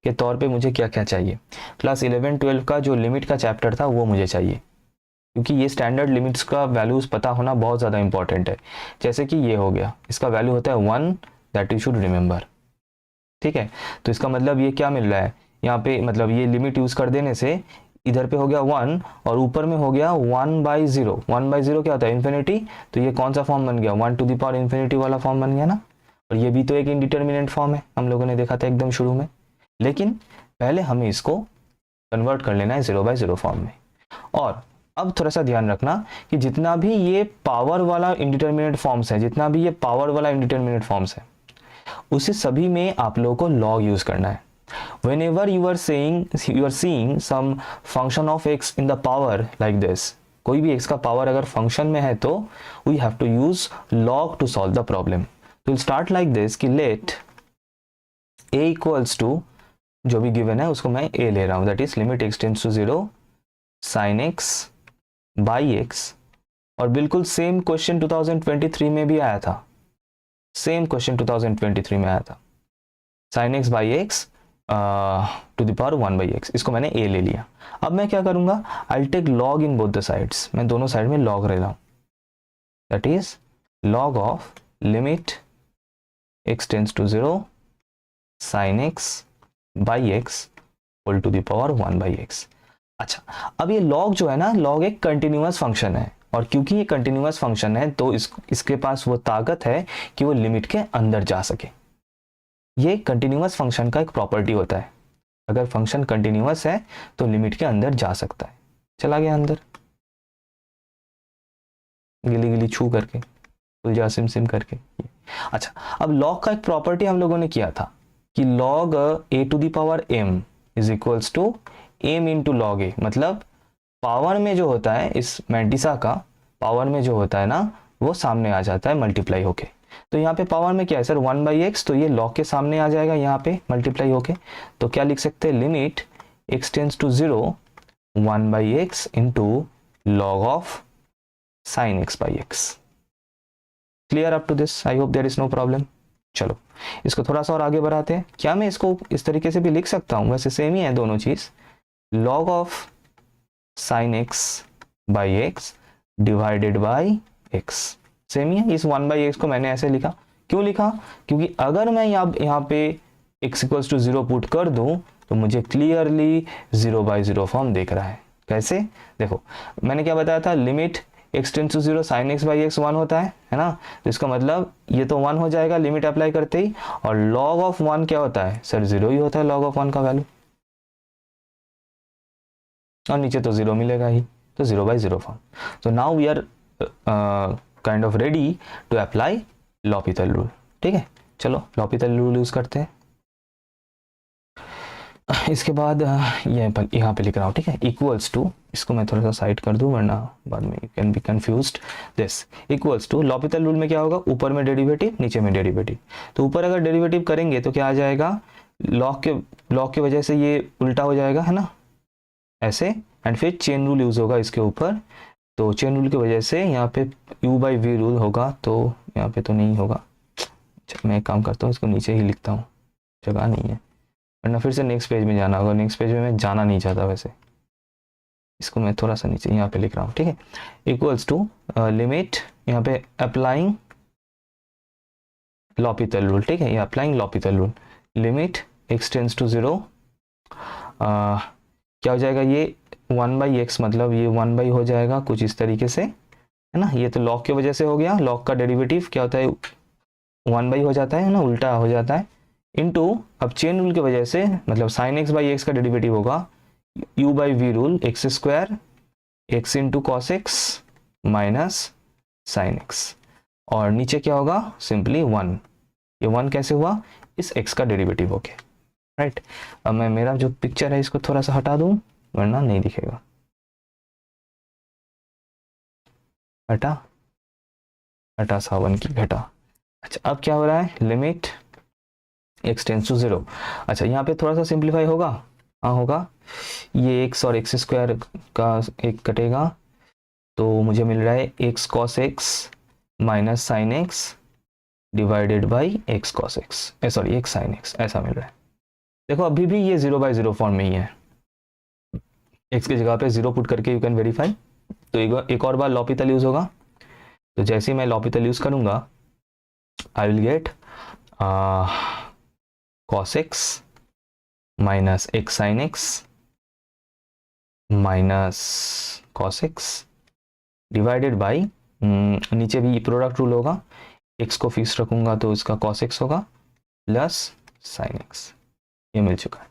के तौर पे मुझे क्या क्या चाहिए। क्लास 11-12 का जो लिमिट का चैप्टर था वो मुझे चाहिए, क्योंकि ये स्टैंडर्ड लिमिट्स का वैल्यूज पता होना बहुत ज़्यादा इंपॉर्टेंट है। जैसे कि ये हो गया, इसका वैल्यू होता है 1, दैट यू शुड रिमेंबर, ठीक है। तो इसका मतलब ये क्या मिल रहा है यहाँ पे, मतलब ये लिमिट यूज कर देने से इधर पे हो गया 1 और ऊपर में हो गया 1/0। 1/0 क्या होता है इन्फिनिटी, तो ये कौन सा फॉर्म बन गया 1 टू द पावर इन्फिनिटी वाला फॉर्म बन गया ना। और ये भी तो एक इंडिटरमिनेंट फॉर्म है, हम लोगों ने देखा था एकदम शुरू में, लेकिन पहले हमें इसको कन्वर्ट कर लेना है 0/0 फॉर्म में। और अब थोड़ा सा ध्यान रखना कि जितना भी ये पावर वाला इंडिटरमिनेट फॉर्म्स है, जितना भी ये पावर वाला इंडिटरमिनेट फॉर्म्स है, उसे सभी में आप लोगों को लॉग यूज करना है। Whenever you are seeing some function of x in the power like this, कोई भी x का पावर अगर फंक्शन में है तो we have to use log to solve the problem. तो we'll start like this कि let a equals to जो भी given है उसको मैं a ले रहा हूँ, that is limit x tends to 0 sin x by x। और बिल्कुल सेम क्वेश्चन 2023 में भी आया था, सेम क्वेश्चन 2023 में आया था, sin x by x to the power 1/x, इसको मैंने a ले लिया। अब मैं क्या करूंगा, I take log in both the sides, मैं दोनों साइड में log ले रहा हूं, that is log of limit x tends to 0 sin x by x whole to the power 1/x। अच्छा, अब ये log जो है ना, log एक कंटिन्यूअस फंक्शन है, और क्योंकि ये कंटिन्यूअस फंक्शन है तो इसके पास वो ताकत है कि वो लिमिट के अंदर जा सके। ये कंटिन्यूअस फंक्शन का एक प्रॉपर्टी होता है, अगर फंक्शन कंटिन्यूअस है तो लिमिट के अंदर जा सकता है। चला गया अंदर, गिली गिली छू करके, उलझा सिम सिम करके। अच्छा, अब लॉग का एक प्रॉपर्टी हम लोगों ने किया था कि log a to the power m is equals to m into log a, मतलब पावर में जो होता है, इस मैंटिसा का पावर में जो होता है ना, वो सामने आ जाता है मल्टीप्लाई होके। तो यहाँ पे पावर में क्या है सर 1/x, तो ये log के सामने आ जाएगा यहाँ पे मल्टीप्लाई होके। तो क्या लिख सकते हैं, limit x tends to 0 1/x into log of sin x by x। Clear up to this, I hope there is no problem. चलो इसको थोड़ा सा और आगे बढ़ाते हैं। क्या मैं इसको इस तरीके से भी लिख सकता हूँ, वैसे सेम ही है दोनों चीज, log of sin x by x divided by x, same ही है। इस 1/x को मैंने ऐसे लिखा, क्यों लिखा, क्योंकि अगर मैं यहाँ पे x इक्वल्स टू 0 पुट कर दूं तो मुझे क्लियरली 0/0 फॉर्म देख रहा है। कैसे, देखो मैंने क्या बताया था, limit x tends to 0 sin x by x 1 होता है ना, तो इसका मतलब ये तो 1 हो जाएगा लिमिट अप्लाई करते ही, और log ऑफ 1 क्या होता है सर 0 ही होता है log ऑफ 1 का वैल्यू, और नीचे तो 0 मिलेगा ही, तो 0/0 फॉर्म। तो now we are kind of ready to apply L'Hopital rule, ठीक है। चलो l'Hopital रूल यूज़ करते हैं। इसके बाद ये यहाँ पे लिख रहा हूँ, ठीक है, इक्वल्स टू, इसको मैं थोड़ा सा साइड कर दूँ वरना बाद में you can be confused. This equals to l'Hopital rule में क्या होगा, ऊपर में डेरिवेटिव नीचे में डेरिवेटिव। तो ऊपर अगर डेरिवेटिव करेंगे तो क्या आ जाएगा, लॉग के वजह से ये उल्टा हो जाएगा, है ना, ऐसे, एंड फिर चेन रूल यूज़ होगा इसके ऊपर। तो चेन रूल की वजह से यहाँ पे u/v रूल होगा, तो यहाँ पे तो नहीं होगा। मैं एक काम करता हूँ, इसको नीचे ही लिखता हूँ, जगह नहीं है, वरना फिर से नेक्स्ट पेज में जाना होगा। नेक्स्ट पेज में मैं जाना नहीं चाहता वैसे, इसको मैं थोड़ा सा नीचे यहाँ पे लिख रहा हूँ, ठीक है। इक्वल्स टू लिमिट, यहाँ पे अप्लाइंग l'Hopital रूल, ठीक है, ये applying l'Hopital rule, limit x tends to 0, क्या हो जाएगा, ये 1/x, मतलब ये 1 हो जाएगा कुछ इस तरीके से, है ना। ये तो लॉग की वजह से हो गया, लॉग का डेरिवेटिव क्या होता है 1 हो जाता है ना, उल्टा हो जाता है, इनटू अब चेन रूल की वजह से मतलब sin x/x का डेरिवेटिव होगा u/v rule, x² x into cos x minus sine x, और नीचे क्या होगा, सिंपली 1। ये 1 कैसे हुआ, इस x का डेरिवेटिव हो गया, राइट। अब मैं मेरा जो पिक्चर है इसको थोड़ा सा हटा दूं वरना नहीं दिखेगा, हटा सावन की घटा। अच्छा, अब क्या हो रहा है, लिमिट x टेंड्स टू 0। अच्छा, यहाँ पे थोड़ा सा सिंप्लीफाई होगा, हाँ होगा, ये x और x² का एक कटेगा, तो मुझे मिल रहा है x cos x minus sine x divided by x cos x, sorry x sin x, ऐसा मिल रहा है। देखो अभी भी ये 0/0 फॉर्म में ही है, x की जगह पे 0 पुट करके यू कैन वेरीफाई। तो एक और बार l'Hopital यूज होगा, तो जैसे ही मैं l'Hopital यूज करूंगा I will get cos x minus x sin x minus cos x divided by, नीचे भी प्रोडक्ट रूल होगा, x को फिक्स रखूंगा तो इसका cos x होगा प्लस sin x, ये मिल चुका है,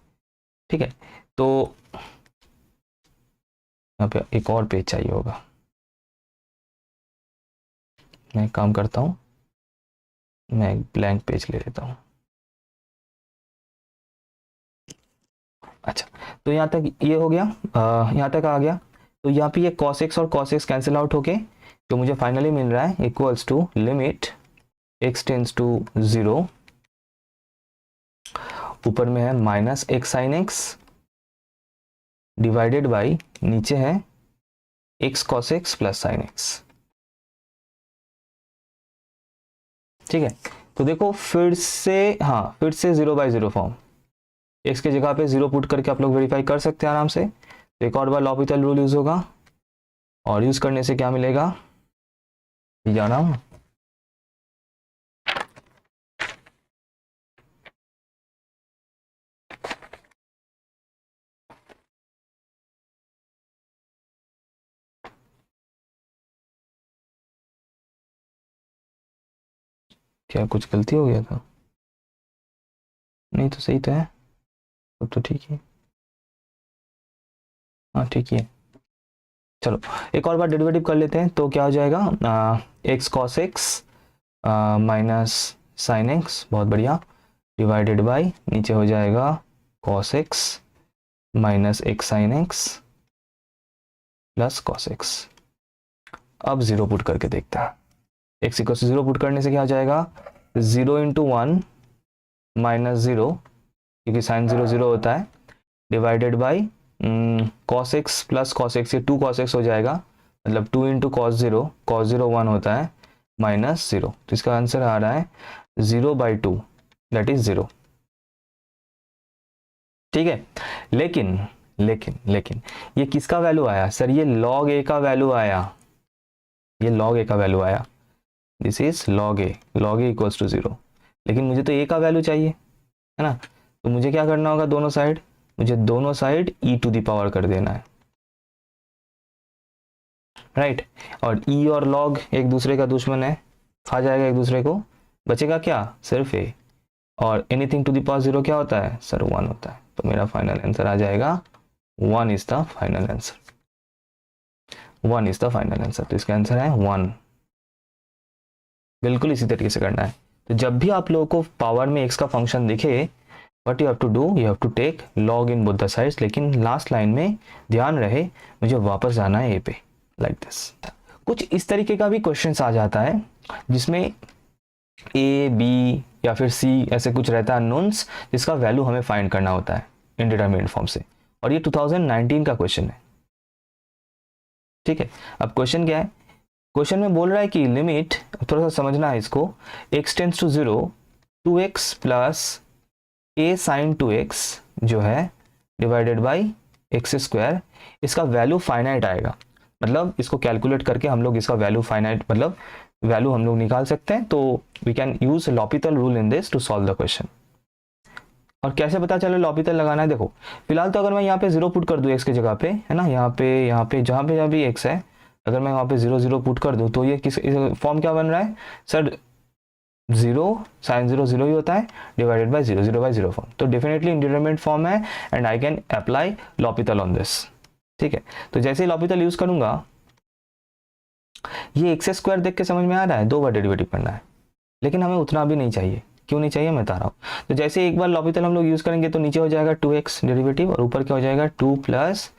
ठीक है। तो यहाँ पे एक और पेज चाहिए होगा, मैं एक काम करता हूँ, मैं एक ब्लैंक पेज ले लेता हूँ। अच्छा, तो यहाँ तक ये हो गया, यहाँ तक आ गया। तो यहाँ पे ये cos x और cos x कैंसिल आउट होके तो मुझे फाइनली मिल रहा है equals to limit x tends to 0, ऊपर में है minus x sin x divided by, नीचे है x cos x plus sin x, ठीक है। तो देखो फिर से 0/0 फॉर्म, x की जगह पे 0 पुट करके आप लोग वेरीफाई कर सकते हैं आराम से। तो एक और बार l'Hopital रूल यूज होगा, और यूज करने से क्या मिलेगा, जाना क्या, कुछ गलती हो गया था, नहीं तो सही तो है, अब तो ठीक है, हाँ ठीक है। चलो एक और बार डेरिवेटिव कर लेते हैं, तो क्या हो जाएगा, x cos x minus sine x, बहुत बढ़िया, डिवाइडेड बाई, नीचे हो जाएगा cos x minus x sin x plus cos x। अब 0 पुट करके देखते हैं, x इक्वल टू 0 पुट करने से क्या हो जाएगा, 0 इंटू 1 माइनस 0, क्योंकि साइन 0 0 होता है, divided by cos x plus cos x, ये 2 cos x हो जाएगा, मतलब 2 इंटू cos 0 1 होता है, माइनस 0, तो इसका आंसर आ रहा है 0/2, दैट इज 0, ठीक है। लेकिन लेकिन लेकिन ये किसका वैल्यू आया सर, ये log a का वैल्यू आया, ये log a का वैल्यू आया, this is log a equals to 0, लेकिन मुझे तो a का वैल्यू चाहिए, है ना। तो मुझे क्या करना होगा, दोनों साइड, मुझे दोनों side e to the power कर देना है, राइट। और e और log एक दूसरे का दुश्मन है, खा जाएगा एक दूसरे को, बचेगा क्या, सिर्फ a, और एनीथिंग टू द पावर 0 क्या होता है सर, 1 होता है। तो मेरा फाइनल आंसर आ जाएगा 1 is the final answer, 1 is the final answer. तो इसका आंसर है 1, बिल्कुल इसी तरीके से करना है। तो जब भी आप लोगों को पावर में x का फंक्शन दिखे, what you have to do, you have to take log in both the sides. लेकिन लास्ट लाइन में ध्यान रहे मुझे वापस जाना है a पे, लाइक दिस। कुछ इस तरीके का भी क्वेश्चन आ जाता है जिसमें a b या फिर c ऐसे कुछ रहता है अननोन्स, जिसका वैल्यू हमें फाइंड करना होता है इनडिटरमिनेट फॉर्म से, और ये 2019 का क्वेश्चन है। ठीक है, अब क्वेश्चन क्या है, क्वेश्चन में बोल रहा है कि लिमिट, थोड़ा सा समझना है इसको, x tends to 0 2x plus a sine 2x जो है डिवाइडेड बाई एक्स स्क्वायर, इसका वैल्यू फाइनाइट आएगा। मतलब इसको कैलकुलेट करके हम लोग इसका वैल्यू फाइनाइट, मतलब वैल्यू हम लोग निकाल सकते हैं। तो we can use L'Hopital rule in this to solve the question. और कैसे पता चले लॉपिटल लगाना है, देखो फिलहाल तो अगर मैं यहाँ पे 0 पुट कर दूँ x की जगह पे, है ना, यहाँ पे जहाँ भी x है, अगर मैं वहाँ पे 0 0 पुट कर दूँ तो ये किस फॉर्म क्या बन रहा है सर, 0 साइन 0 0 ही होता है डिवाइडेड बाय 0 0 बाय 0 फॉर्म। तो डेफिनेटली इंडिटरमिनेट फॉर्म है and I can apply L'Hôpital on this. ठीक है, तो जैसे ही लॉपिटल यूज करूंगा, ये एक्स स्क्वायर देख के समझ में आ रहा है 2 बार डेरिवेटिव करना है, लेकिन हमें उतना भी नहीं चाहिए। क्यों नहीं चाहिए मैं बता रहा हूँ। तो जैसे एक बार लॉपिटल हम लोग यूज करेंगे तो नीचे हो जाएगा 2x डेरिवेटिव और ऊपर क्या हो जाएगा 2 प्लस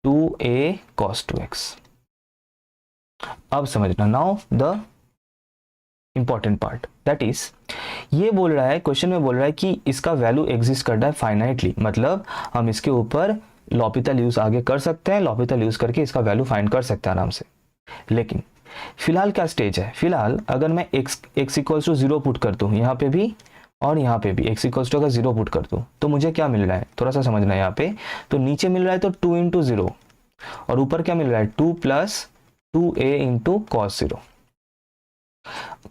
2a cos 2x। अब समझना, now the important part, that is ये बोल रहा है, क्वेश्चन में बोल रहा है कि इसका वैल्यू एग्जिस्ट कर रहा है फाइनाइटली, मतलब हम इसके ऊपर लॉपिटल यूज आगे कर सकते हैं, लॉपिटल यूज करके इसका वैल्यू फाइंड कर सकते हैं आराम से। लेकिन फिलहाल क्या स्टेज है, फिलहाल अगर मैं x इक्वल्स टू 0 पुट कर दूं यहाँ पे भी और यहाँ पे भी x इक्वल्स टू अगर 0 पुट कर दूं तो मुझे क्या मिल रहा है, थोड़ा सा समझना है यहाँ पे। तो नीचे मिल रहा है तो 2 इंटू 0 और ऊपर क्या मिल रहा है 2 plus 2a into cos 0।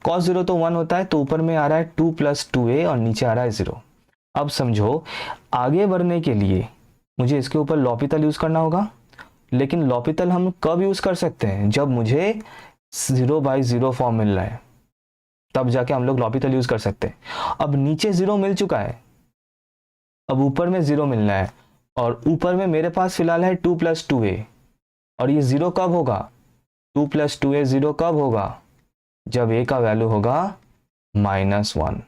Cos 0 तो 1 होता है, तो ऊपर में आ रहा है 2 प्लस 2a और नीचे आ रहा है 0। अब समझो आगे बढ़ने के लिए मुझे इसके ऊपर लॉपिटल यूज करना होगा, लेकिन लॉपिटल हम कब यूज कर सकते हैं, जब मुझे 0/0 फॉर्म मिल रहा है, तब जाके हम लोग लॉपिटल यूज कर सकते हैं। अब नीचे 0 मिल चुका है, अब ऊपर में 0 मिलना है, और ऊपर में मेरे पास फिलहाल है 2 प्लस 2a, और ये 0 कब होगा, 2 प्लस 2a 0 कब होगा, जब a का वैल्यू होगा -1,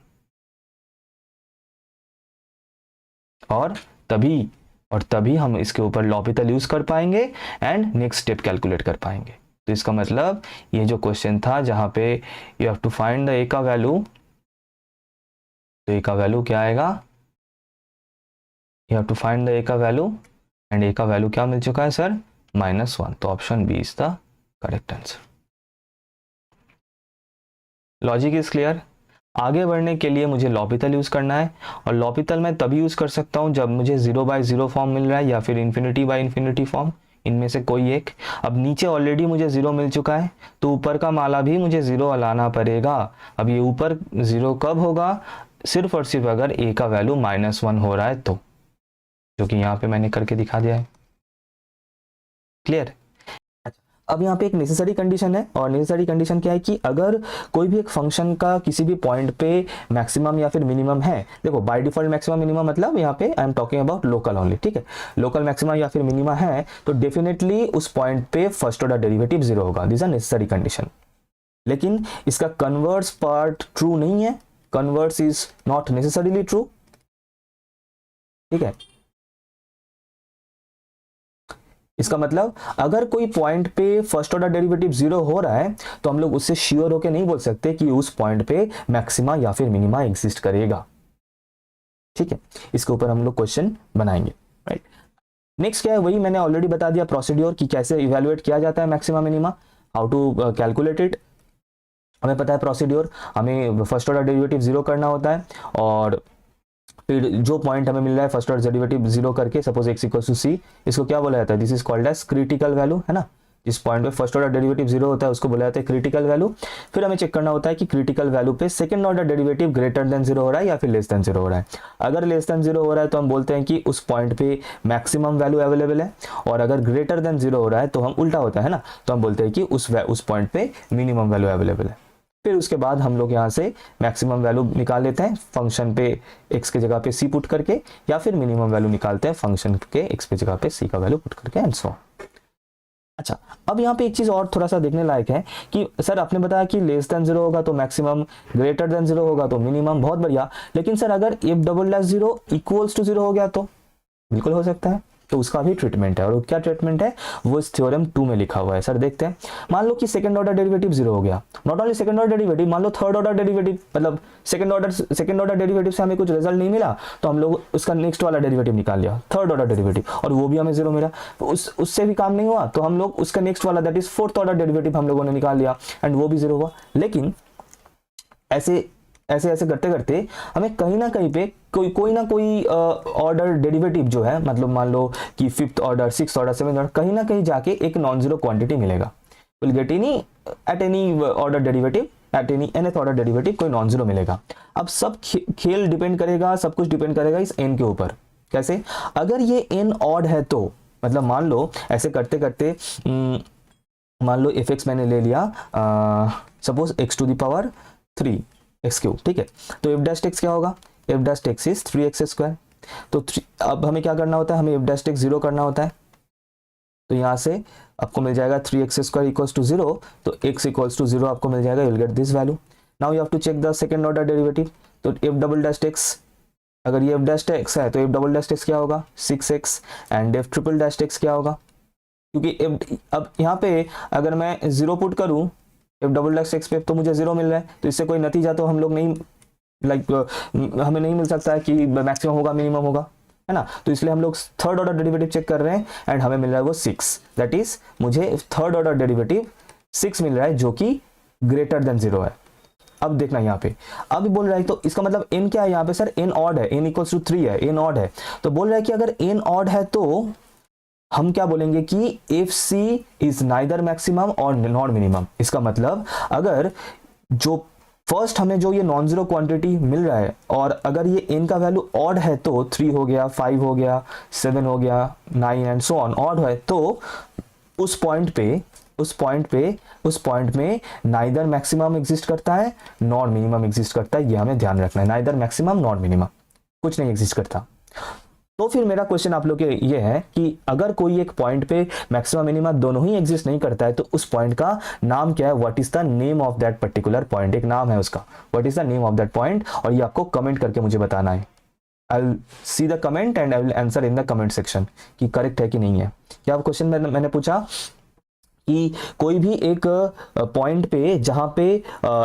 और तभी हम इसके ऊपर लॉपिटल यूज कर पाएंगे एंड नेक्स्ट स्टेप कैलकुलेट कर पाएंगे। तो इसका मतलब ये जो क्वेश्चन था जहां पे you have to find the a का वैल्यू, तो a का वैल्यू क्या आएगा, you have to find the a का वैल्यू एंड a का वैल्यू क्या मिल चुका है सर, -1। तो option B is the correct answer. Logic is clear. आगे बढ़ने के लिए मुझे लॉपिटल यूज करना है, और लॉपिटल मैं तभी यूज कर सकता हूं जब मुझे 0/0 फॉर्म मिल रहा है या फिर ∞/∞ फॉर्म, इनमें से कोई एक। अब नीचे ऑलरेडी मुझे 0 मिल चुका है, तो ऊपर का माला भी मुझे 0 लाना पड़ेगा। अब ये ऊपर 0 कब होगा, सिर्फ और सिर्फ अगर a का वैल्यू -1 हो रहा है तो, जो कि यहाँ पे मैंने करके दिखा दिया है। क्लियर। अब यहाँ पे एक नेसेसरी कंडीशन है, और नेसेसरी कंडीशन क्या है कि अगर कोई भी एक फंक्शन का किसी भी पॉइंट पे मैक्सिमम या फिर मिनिमम है, देखो बाय डिफॉल्ट मैक्सिमम मिनिमम मतलब यहाँ पे I am talking about local only, ठीक है, लोकल मैक्सिमम या फिर मिनिमा है तो डेफिनेटली उस पॉइंट पे फर्स्ट ऑर्डर डेरिवेटिव 0 होगा। This are necessary condition. लेकिन इसका कन्वर्स पार्ट ट्रू नहीं है, converse is not necessarily true, ठीक है। इसका मतलब अगर कोई पॉइंट पे फर्स्ट ऑर्डर डेरिवेटिव 0 हो रहा है तो हम लोग उससे श्योर होके नहीं बोल सकते कि उस पॉइंट पे मैक्सिमा या फिर मिनिमा एग्जिस्ट करेगा, ठीक है। इसके ऊपर हम लोग क्वेश्चन बनाएंगे, राइट। नेक्स्ट क्या है, वही मैंने ऑलरेडी बता दिया प्रोसीड्योर कि कैसे इवेलुएट किया जाता है maxima minima, how to calculate it. हमें पता है प्रोसीड्योर, हमें फर्स्ट ऑर्डर डेरिवेटिव 0 करना होता है, और फिर जो पॉइंट हमें मिल रहा है फर्स्ट ऑर्डर डेरिवेटिव 0 करके, suppose x equal to c, इसको क्या बोला जाता है, this is called as critical value, है ना। जिस पॉइंट पे फर्स्ट ऑर्डर डेरिवेटिव 0 होता है उसको बोला जाता है क्रिटिकल वैल्यू। फिर हमें चेक करना होता है कि क्रिटिकल वैल्यू पे second order derivative greater than 0 हो रहा है या फिर लेस देन 0 हो रहा है। अगर लेस देन 0 हो रहा है तो हम बोलते हैं कि उस पॉइंट पे मैक्सिमम वैल्यू अवेलेबल है, और अगर ग्रेटर देन 0 हो रहा है तो हम उल्टा होता है ना, तो हम बोलते हैं कि उस पॉइंट पे मिनिमम वैल्यू अवेलेबल है। फिर उसके बाद हम लोग यहाँ से मैक्सिमम वैल्यू निकाल लेते हैं फंक्शन पे x के जगह पे c पुट करके, या फिर मिनिमम वैल्यू निकालते हैं फंक्शन के x पे जगह पे c का वैल्यू पुट करके, एंड सो ऑन। अच्छा, अब यहाँ पे एक चीज और थोड़ा सा देखने लायक है कि सर आपने बताया कि लेस देन जीरो होगा तो मैक्सिमम, ग्रेटर देन जीरो होगा तो मिनिमम, बहुत बढ़िया। लेकिन सर अगर if double dash zero equals to zero हो गया तो? बिल्कुल हो सकता है, तो उसका भी ट्रीटमेंट है। और क्या ट्रीटमेंट है वो इस थ्योरम 2 में लिखा हुआ है। सर देखते हैं, मान लो कि सेकंड ऑर्डर डेरिवेटिव जीरो हो गया, not only second order derivative, मान लो थर्ड ऑर्डर डेरिवेटिव, मतलब सेकंड ऑर्डर डेरिवेटिव से हमें कुछ रिजल्ट नहीं मिला तो हम लोग उसका नेक्स्ट वाला डेरिवेटिव निकाल लिया, थर्ड ऑर्डर डेरिवेटिव, और वो भी हमें जीरो मिला, तो उससे भी काम नहीं हुआ तो हम लोग उसका नेक्स्ट वाला that is fourth order derivative हम लोगों ने निकाल लिया एंड वो भी जीरो हुआ। लेकिन ऐसे ऐसे ऐसे करते करते हमें कहीं ना कहीं पे कोई ना कोई ऑर्डर डेरिवेटिव जो है, मतलब मान लो कि fifth order, six order, seven order, कहीं ना कहीं जाके एक नॉन जीरो क्वांटिटी मिलेगा, will get any at any order derivative, at any nth order derivative कोई नॉन जीरो मिलेगा। अब सब खेल डिपेंड करेगा, सब कुछ डिपेंड करेगा इस n के ऊपर। कैसे? अगर ये n ऑड है तो मतलब मान लो ऐसे करते करते मान लो fx मैंने ले लिया suppose x to the power 3 x cube, ठीक है, तो एफ डैश टेक्स क्या होगा? F dash x is 3x square. तो अब हमें क्या करना होता है? हमें एफ डैश टेक्स जीरो करना होता है, तो यहाँ से आपको मिल जाएगा 3x square equals to zero, तो x इक्वल्स टू जीरो आपको मिल जाएगा, you will get this value. Now you have to check the second order derivative, तो एफ डबल डैश टेक्स, अगर ये एफ डैश टेक्स है तो एफ डबल डैश टेक्स क्या होगा? 6x, and f triple dash x क्या होगा? क्योंकि अब यहाँ पे अगर मैं जीरो पुट करूँ एफ डबल डैश टेक्स पे तो मुझे जीरो मिल रहा है, तो इससे कोई नतीजा तो हम लोग नहीं हमें नहीं मिल सकता है कि मैक्सिमम होगा मिनिमम होगा, है ना। तो इसलिए हम लोग थर्ड ऑर्डर डेरिवेटिव चेक कर रहे हैं एंड हमें मिल रहा है वो 6, दैट इज मुझे थर्ड ऑर्डर डेरिवेटिव 6 मिल रहा है जो कि ग्रेटर देन जीरो है। अब देखना यहाँ पे, अब बोल रहा है तो इसका मतलब n क्या है यहाँ पे? सर n ऑड है, n इक्वल्स टू 3 है, n ऑड है, तो बोल रहा है कि अगर n ऑड है तो हम क्या बोलेंगे कि if c is neither maximum और नॉट मिनिमम। इसका मतलब अगर जो फर्स्ट हमें जो ये नॉन जीरो क्वांटिटी मिल रहा है और अगर ये n का वैल्यू ऑड है तो 3 हो गया, 5 हो गया, 7 हो गया, 9 एंड सो ऑन ऑड है, तो उस पॉइंट में नाइदर मैक्सिमम एग्जिस्ट करता है, नॉट मिनिमम एग्जिस्ट करता है। ये हमें ध्यान रखना है, नाइदर मैक्सिमम नॉट मिनिमम, कुछ नहीं एग्जिस्ट करता। तो फिर मेरा क्वेश्चन आप लोग के ये है कि अगर कोई एक पॉइंट पे मैक्सिमम मिनिमम दोनों ही एग्जिस्ट नहीं करता है तो उस पॉइंट का नाम क्या है? What is the name of that particular point? एक नाम है उसका, what is the name of that point, और ये आपको कमेंट करके मुझे बताना है। I will see the comment and I will answer in the comment section कि करेक्ट है कि नहीं है। क्या क्वेश्चन मैंने पूछा कि कोई भी एक पॉइंट पे जहां पे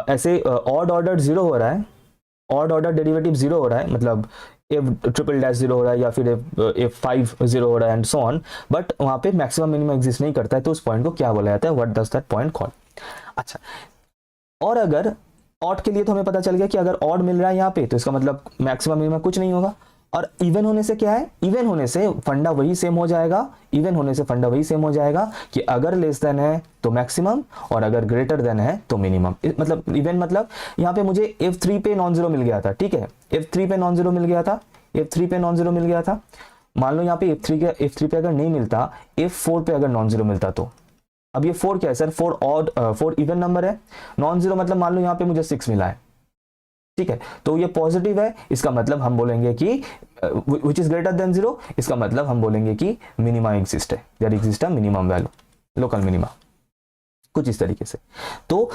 ऐसे ऑड ऑर्डर जीरो हो रहा है, ऑड ऑर्डर डेरिवेटिव जीरो हो रहा है, मतलब एफ ट्रिपल डैश जीरो हो रहा है या फिर एफ 5 जीरो हो रहा है एंड सो ऑन, बट वहां पे मैक्सिमम मिनिमम एग्जिस्ट नहीं करता है, तो उस पॉइंट को क्या बोला जाता है? What does that point call? अच्छा, और अगर ऑड के लिए तो हमें पता चल गया कि अगर ऑड मिल रहा है यहाँ पे तो इसका मतलब मैक्सिमम मिनिमम कुछ नहीं होगा। और इवन होने से क्या है? इवन होने से फंडा वही सेम हो जाएगा, इवन होने से फंडा वही सेम हो जाएगा कि अगर लेस देन है तो मैक्सिमम और अगर ग्रेटर देन है तो मिनिमम। मतलब इवन मतलब यहाँ पे मुझे F3 पे नॉन जीरो मिल गया था, ठीक है, F3 पे नॉन जीरो मिल गया था, F3 पे नॉन जीरो मिल गया था। मान लो यहाँ पे F3 पे अगर नहीं मिलता, F4 पे अगर नॉन जीरो मिलता तो अब ये 4 क्या है सर? 4 इवन नंबर है, नॉन जीरो मतलब मान लो यहाँ पे मुझे 6 मिला है, ठीक है, तो ये पॉजिटिव है, इसका मतलब हम बोलेंगे कि which is greater than zero, इसका मतलब हम बोलेंगे कि मिनिमा एग्जिस्ट है, there exist a minimum value, local minima, कुछ इस तरीके से। तो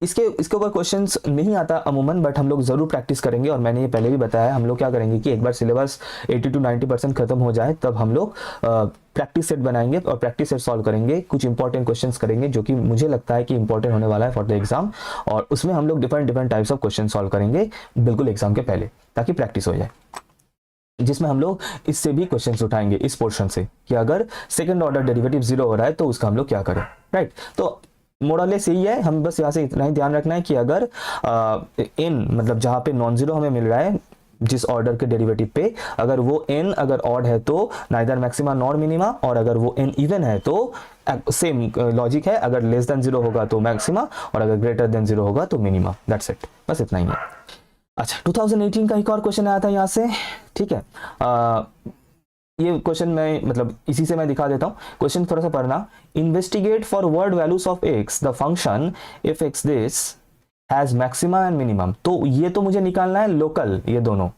इसके ऊपर क्वेश्चंस नहीं आता अमूमन, बट हम लोग जरूर प्रैक्टिस करेंगे। और मैंने ये पहले भी बताया, हम लोग क्या करेंगे कि एक बार सिलेबस 80 to 90% खत्म हो जाए तब हम लोग प्रैक्टिस सेट बनाएंगे और प्रैक्टिस सेट सॉल्व करेंगे, कुछ इंपॉर्टेंट क्वेश्चंस करेंगे जो कि मुझे लगता है कि इंपॉर्टेंट होने वाला है फॉर द एग्जाम, और उसमें हम लोग different types of question solve करेंगे बिल्कुल एग्जाम के पहले, ताकि प्रैक्टिस हो जाए, जिसमें हम लोग इससे भी क्वेश्चंस उठाएंगे इस पोर्शन से कि अगर सेकंड ऑर्डर डेरिवेटिव जीरो हो रहा है तो उसका हम लोग क्या करें, राइट। तो मोरलेस यही है, हम बस यहाँ से इतना ही ध्यान रखना है कि अगर n मतलब जहाँ पे नॉन जीरो हमें मिल रहा है जिस ऑर्डर के डेरिवेटिव पे, अगर वो n अगर ऑड है तो नाइदर मैक्सिमा नॉर मिनिमा, और अगर वो n इवन है तो सेम लॉजिक है, अगर लेस देन जीरो होगा तो मैक्सिमा और अगर ग्रेटर देन जीरो होगा तो मिनिमा, दैट्स इट, बस इतना ही है। अच्छा, 2018 का एक और क्वेश्चन आया था यहाँ से, ठीक है, ये क्वेश्चन मैं मतलब इसी से मैं दिखा देता हूँ, क्वेश्चन थोड़ा सा पढ़ना। Investigate for word values of x the function if x this has maxima and minimum. तो ये तो मुझे निकालना है लोकल, ये दोनों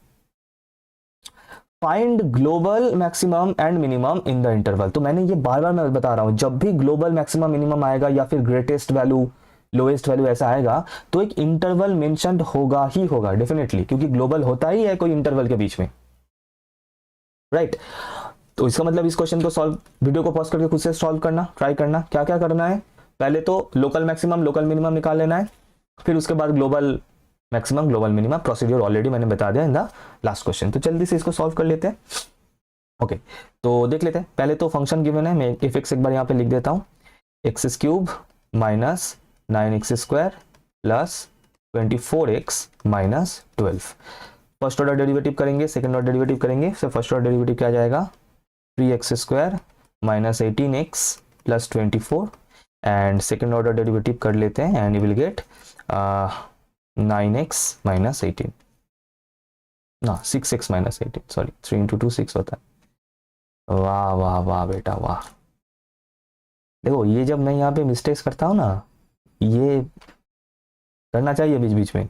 find global maximum and minimum in the interval. तो मैंने ये बार बार मैं बता रहा हूं, जब भी ग्लोबल मैक्सिमम मिनिमम आएगा या फिर ग्रेटेस्ट वैल्यू लोएस्ट वैल्यू ऐसा आएगा तो एक इंटरवल मेंशन्ड होगा ही होगा डेफिनेटली, क्योंकि ग्लोबल होता ही है कोई इंटरवल के बीच में, राइट। तो इसका मतलब इस क्वेश्चन को सॉल्व, वीडियो को पॉज करके खुद से सॉल्व करना, ट्राई करना। क्या क्या करना है, पहले तो लोकल मैक्सिमम लोकल मिनिमम निकाल लेना है, फिर उसके बाद global maximum global minimum. Procedure already मैंने बता दिया इन द लास्ट क्वेश्चन। तो जल्दी से इसको सॉल्व कर लेते हैं। ओके, तो देख लेते हैं। पहले तो फंक्शन गिवन है, मैं एफ एक्स एक बार यहाँ पे लिख देता हूँ, x cube minus 9x square plus 24x minus 12। First order derivative करेंगे, सेकंड ऑर्डर डेरिवेटिव करेंगे। फिर फर्स्ट ऑर्डर डेरिवेटिव क्या जाएगा, 3x square minus 18x plus 24, and second order derivative कर लेते हैं and you will gate 9x minus 18 ना 6x माइनस 18, सॉरी 3 इंटू 2 6 होता है। वाह वाह वाह बेटा वाह। देखो ये जब मैं यहाँ पे मिस्टेक्स करता हूँ ना, ये करना चाहिए बीच बीच में,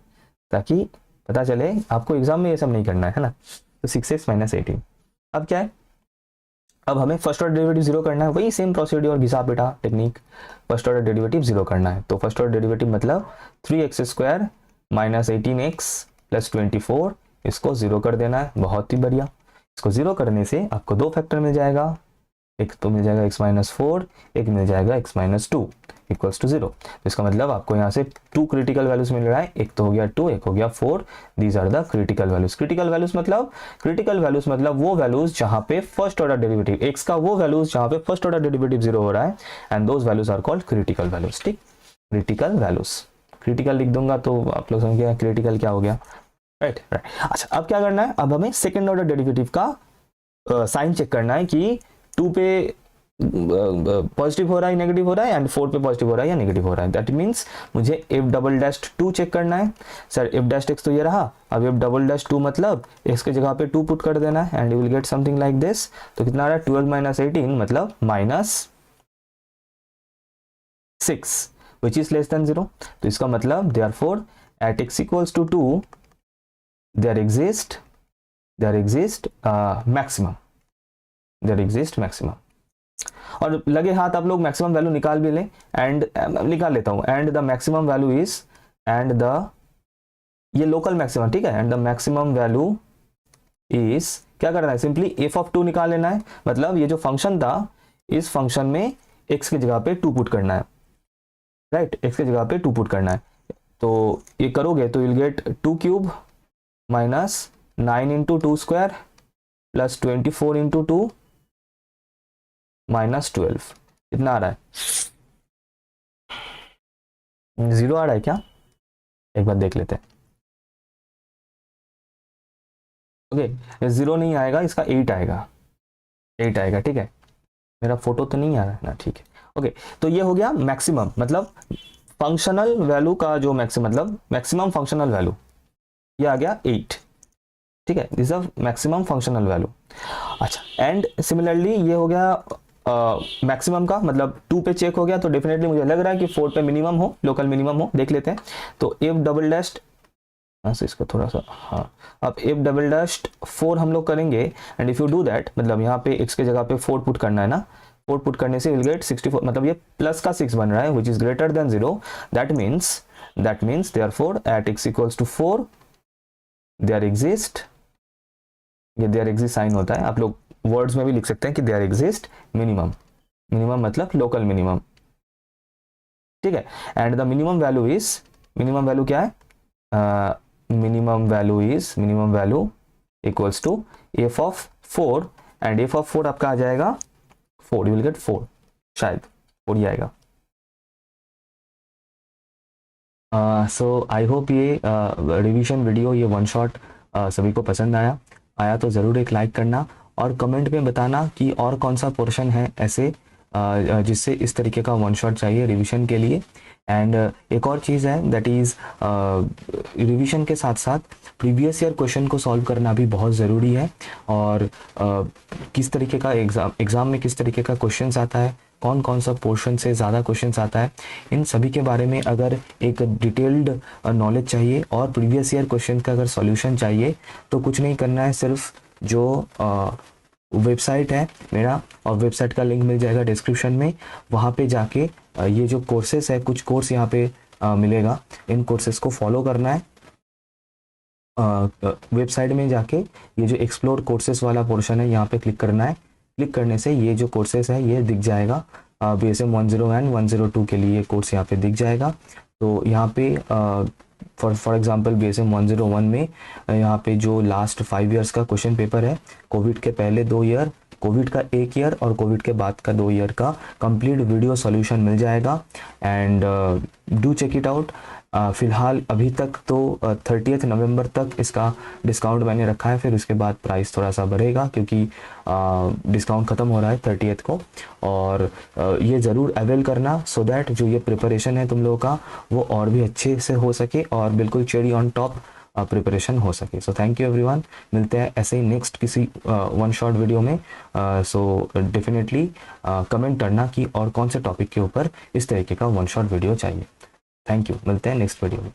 ताकि पता चले आपको एग्जाम में ये सब नहीं करना है ना। तो 6x माइनस 18, अब क्या है, अब हमें फर्स्ट ऑर्डर डेरिवेटिव जीरो करना है, वही सेम प्रोसीड्यूर घिसा बेटा technique, first order derivative zero करना है। तो फर्स्ट ऑर्डर डेरिवेटिव मतलब 3x square minus 18x plus 24, इसको जीरो कर देना है। बहुत ही बढ़िया। इसको जीरो करने से आपको दो फैक्टर मिल जाएगा, एक तो मिल जाएगा x माइनस 4, एक मिल जाएगा x माइनस 2 इक्वल्स टू 0। तो इसका मतलब आपको यहाँ से टू क्रिटिकल वैल्यूज मिल रहा है, एक तो हो गया 2, एक हो गया 4। These are the critical values. Critical values मतलब वो वैल्यूज जहाँ पे फर्स्ट ऑर्डर डेरिवेटिव x का वो वैल्यूज जहाँ पे फर्स्ट ऑर्डर डेरिवेटिव 0 हो रहा है, and those values are called critical values. ठीक, क्रिटिकल वैल्यूज, क्रिटिकल लिख दूंगा तो आप लोग समझ गए क्रिटिकल क्या हो गया, राइट राइट। अच्छा, अब क्या करना है, अब हमें सेकेंड ऑर्डर डेरिवेटिव का साइन चेक करना है कि 2 पे पॉजिटिव हो रहा है नेगेटिव हो रहा है, एंड 4 पे पॉजिटिव हो रहा है या नेगेटिव हो रहा है। दैट मीन्स मुझे एफ डबल डैश 2 चेक करना है। सर एफ डैश एक्स तो ये रहा, अब एफ डबल डैश 2 मतलब एक्स के जगह पे 2 पुट कर देना है, and you will get something like this. तो कितना आ रहा है, 12 माइनस 18 मतलब माइनस 6 विच इज लेस देन 0। तो इसका मतलब therefore at x equals to 2 there exist maximum. और लगे हाथ आप लोग मैक्सिमम वैल्यू निकाल भी लें, एंड निकाल लेता हूं, and the maximum value is, and the ये लोकल मैक्सिमम, ठीक है, and the maximum value is, क्या करना है, सिंपली एफ ऑफ 2 निकाल लेना है। मतलब ये जो फंक्शन था, इस फंक्शन में एक्स की जगह पे 2 पुट करना है, राइट, एक्स की जगह पे 2 पुट करना है। तो ये करोगे तो you'll get 2 cube minus 9 into 2 square plus 24 into 2 minus 12। कितना आ रहा है, 0 आ रहा है क्या, एक बार देख लेते हैं। ओके, 0 नहीं आएगा, इसका 8 आएगा, 8 आएगा, ठीक है। मेरा फोटो तो नहीं आ रहा है ना, ठीक है। ओके, तो ये हो गया मैक्सिमम, मतलब फंक्शनल वैल्यू का जो मैक्सिमम फंक्शनल वैल्यू, ये आ गया 8, ठीक है, this is maximum functional value. अच्छा, एंड सिमिलरली ये हो गया मैक्सिमम का, मतलब 2 पे चेक हो गया, तो डेफिनेटली मुझे लग रहा है कि 4 पे मिनिमम हो, लोकल मिनिमम हो, देख लेते हैं। तो एफ डबल डैश, इसको थोड़ा सा, हाँ, अब एफ डबल डैश 4 हम लोग करेंगे, and if you do that, मतलब यहाँ पे x के जगह पे 4 पुट करना है ना, 4 पुट करने से विल गेट 64, मतलब ये प्लस का 6 बन रहा है, which is greater than 0। That means therefore at x equals to 4 there exist, ये देयर एग्जिस्ट साइन होता है, आप लोग वर्ड्स में भी लिख सकते हैं कि देयर एग्जिस्ट मिनिमम मतलब लोकल मिनिमम, ठीक है। And the minimum value is, minimum value क्या है, minimum value equals to f of 4, and f of 4 आपका आ जाएगा 4, यू विल गेट 4, शायद 4 ही आएगा। सो आई होप ये रिवीजन वीडियो, ये वन शॉट सभी को पसंद आया तो ज़रूर एक लाइक करना, और कमेंट में बताना कि और कौन सा पोर्शन है ऐसे जिससे इस तरीके का वन शॉट चाहिए रिवीजन के लिए। एंड एक और चीज़ है, दैट इज़ रिवीजन के साथ साथ प्रीवियस ईयर क्वेश्चन को सॉल्व करना भी बहुत ज़रूरी है, और किस तरीके का एग्ज़ाम में किस तरीके का क्वेश्चन आता है, कौन कौन सा पोर्शन से ज़्यादा क्वेश्चन आता है, इन सभी के बारे में अगर एक डिटेल्ड नॉलेज चाहिए और प्रीवियस ईयर क्वेश्चन का अगर सॉल्यूशन चाहिए, तो कुछ नहीं करना है, सिर्फ जो वेबसाइट है मेरा, और वेबसाइट का लिंक मिल जाएगा डिस्क्रिप्शन में, वहाँ पे जाके ये जो कोर्सेस है, कुछ कोर्स यहाँ पे मिलेगा, इन कोर्सेस को फॉलो करना है। वेबसाइट में जाके ये जो एक्सप्लोर कोर्सेस वाला पोर्शन है यहाँ पे क्लिक करना है। क्लिक करने से ये जो कोर्सेस है ये दिख जाएगा। BSM 101 102 के लिए कोर्स यहाँ पे दिख जाएगा। तो यहाँ पे फॉर एग्जांपल BSM 101 में यहाँ पे जो लास्ट 5 इयर्स का क्वेश्चन पेपर है, कोविड के पहले 2 ईयर, कोविड का 1 ईयर और कोविड के बाद का 2 ईयर का कंप्लीट वीडियो सॉल्यूशन मिल जाएगा। And do check it out. फ़िलहाल अभी तक तो 30 नवंबर तक इसका डिस्काउंट मैंने रखा है, फिर उसके बाद प्राइस थोड़ा सा बढ़ेगा क्योंकि डिस्काउंट ख़त्म हो रहा है 30 को। और ये ज़रूर अवेल करना सो दैट जो ये प्रिपरेशन है तुम लोगों का वो और भी अच्छे से हो सके और बिल्कुल चेरी ऑन टॉप प्रिपरेशन हो सके। सो थैंक यू एवरीवन, मिलते हैं ऐसे ही नेक्स्ट किसी वन शॉट वीडियो में। सो डेफिनेटली कमेंट करना कि और कौन से टॉपिक के ऊपर इस तरीके का वन शॉट वीडियो चाहिए। थैंक यू, मिलते हैं नेक्स्ट वीडियो में।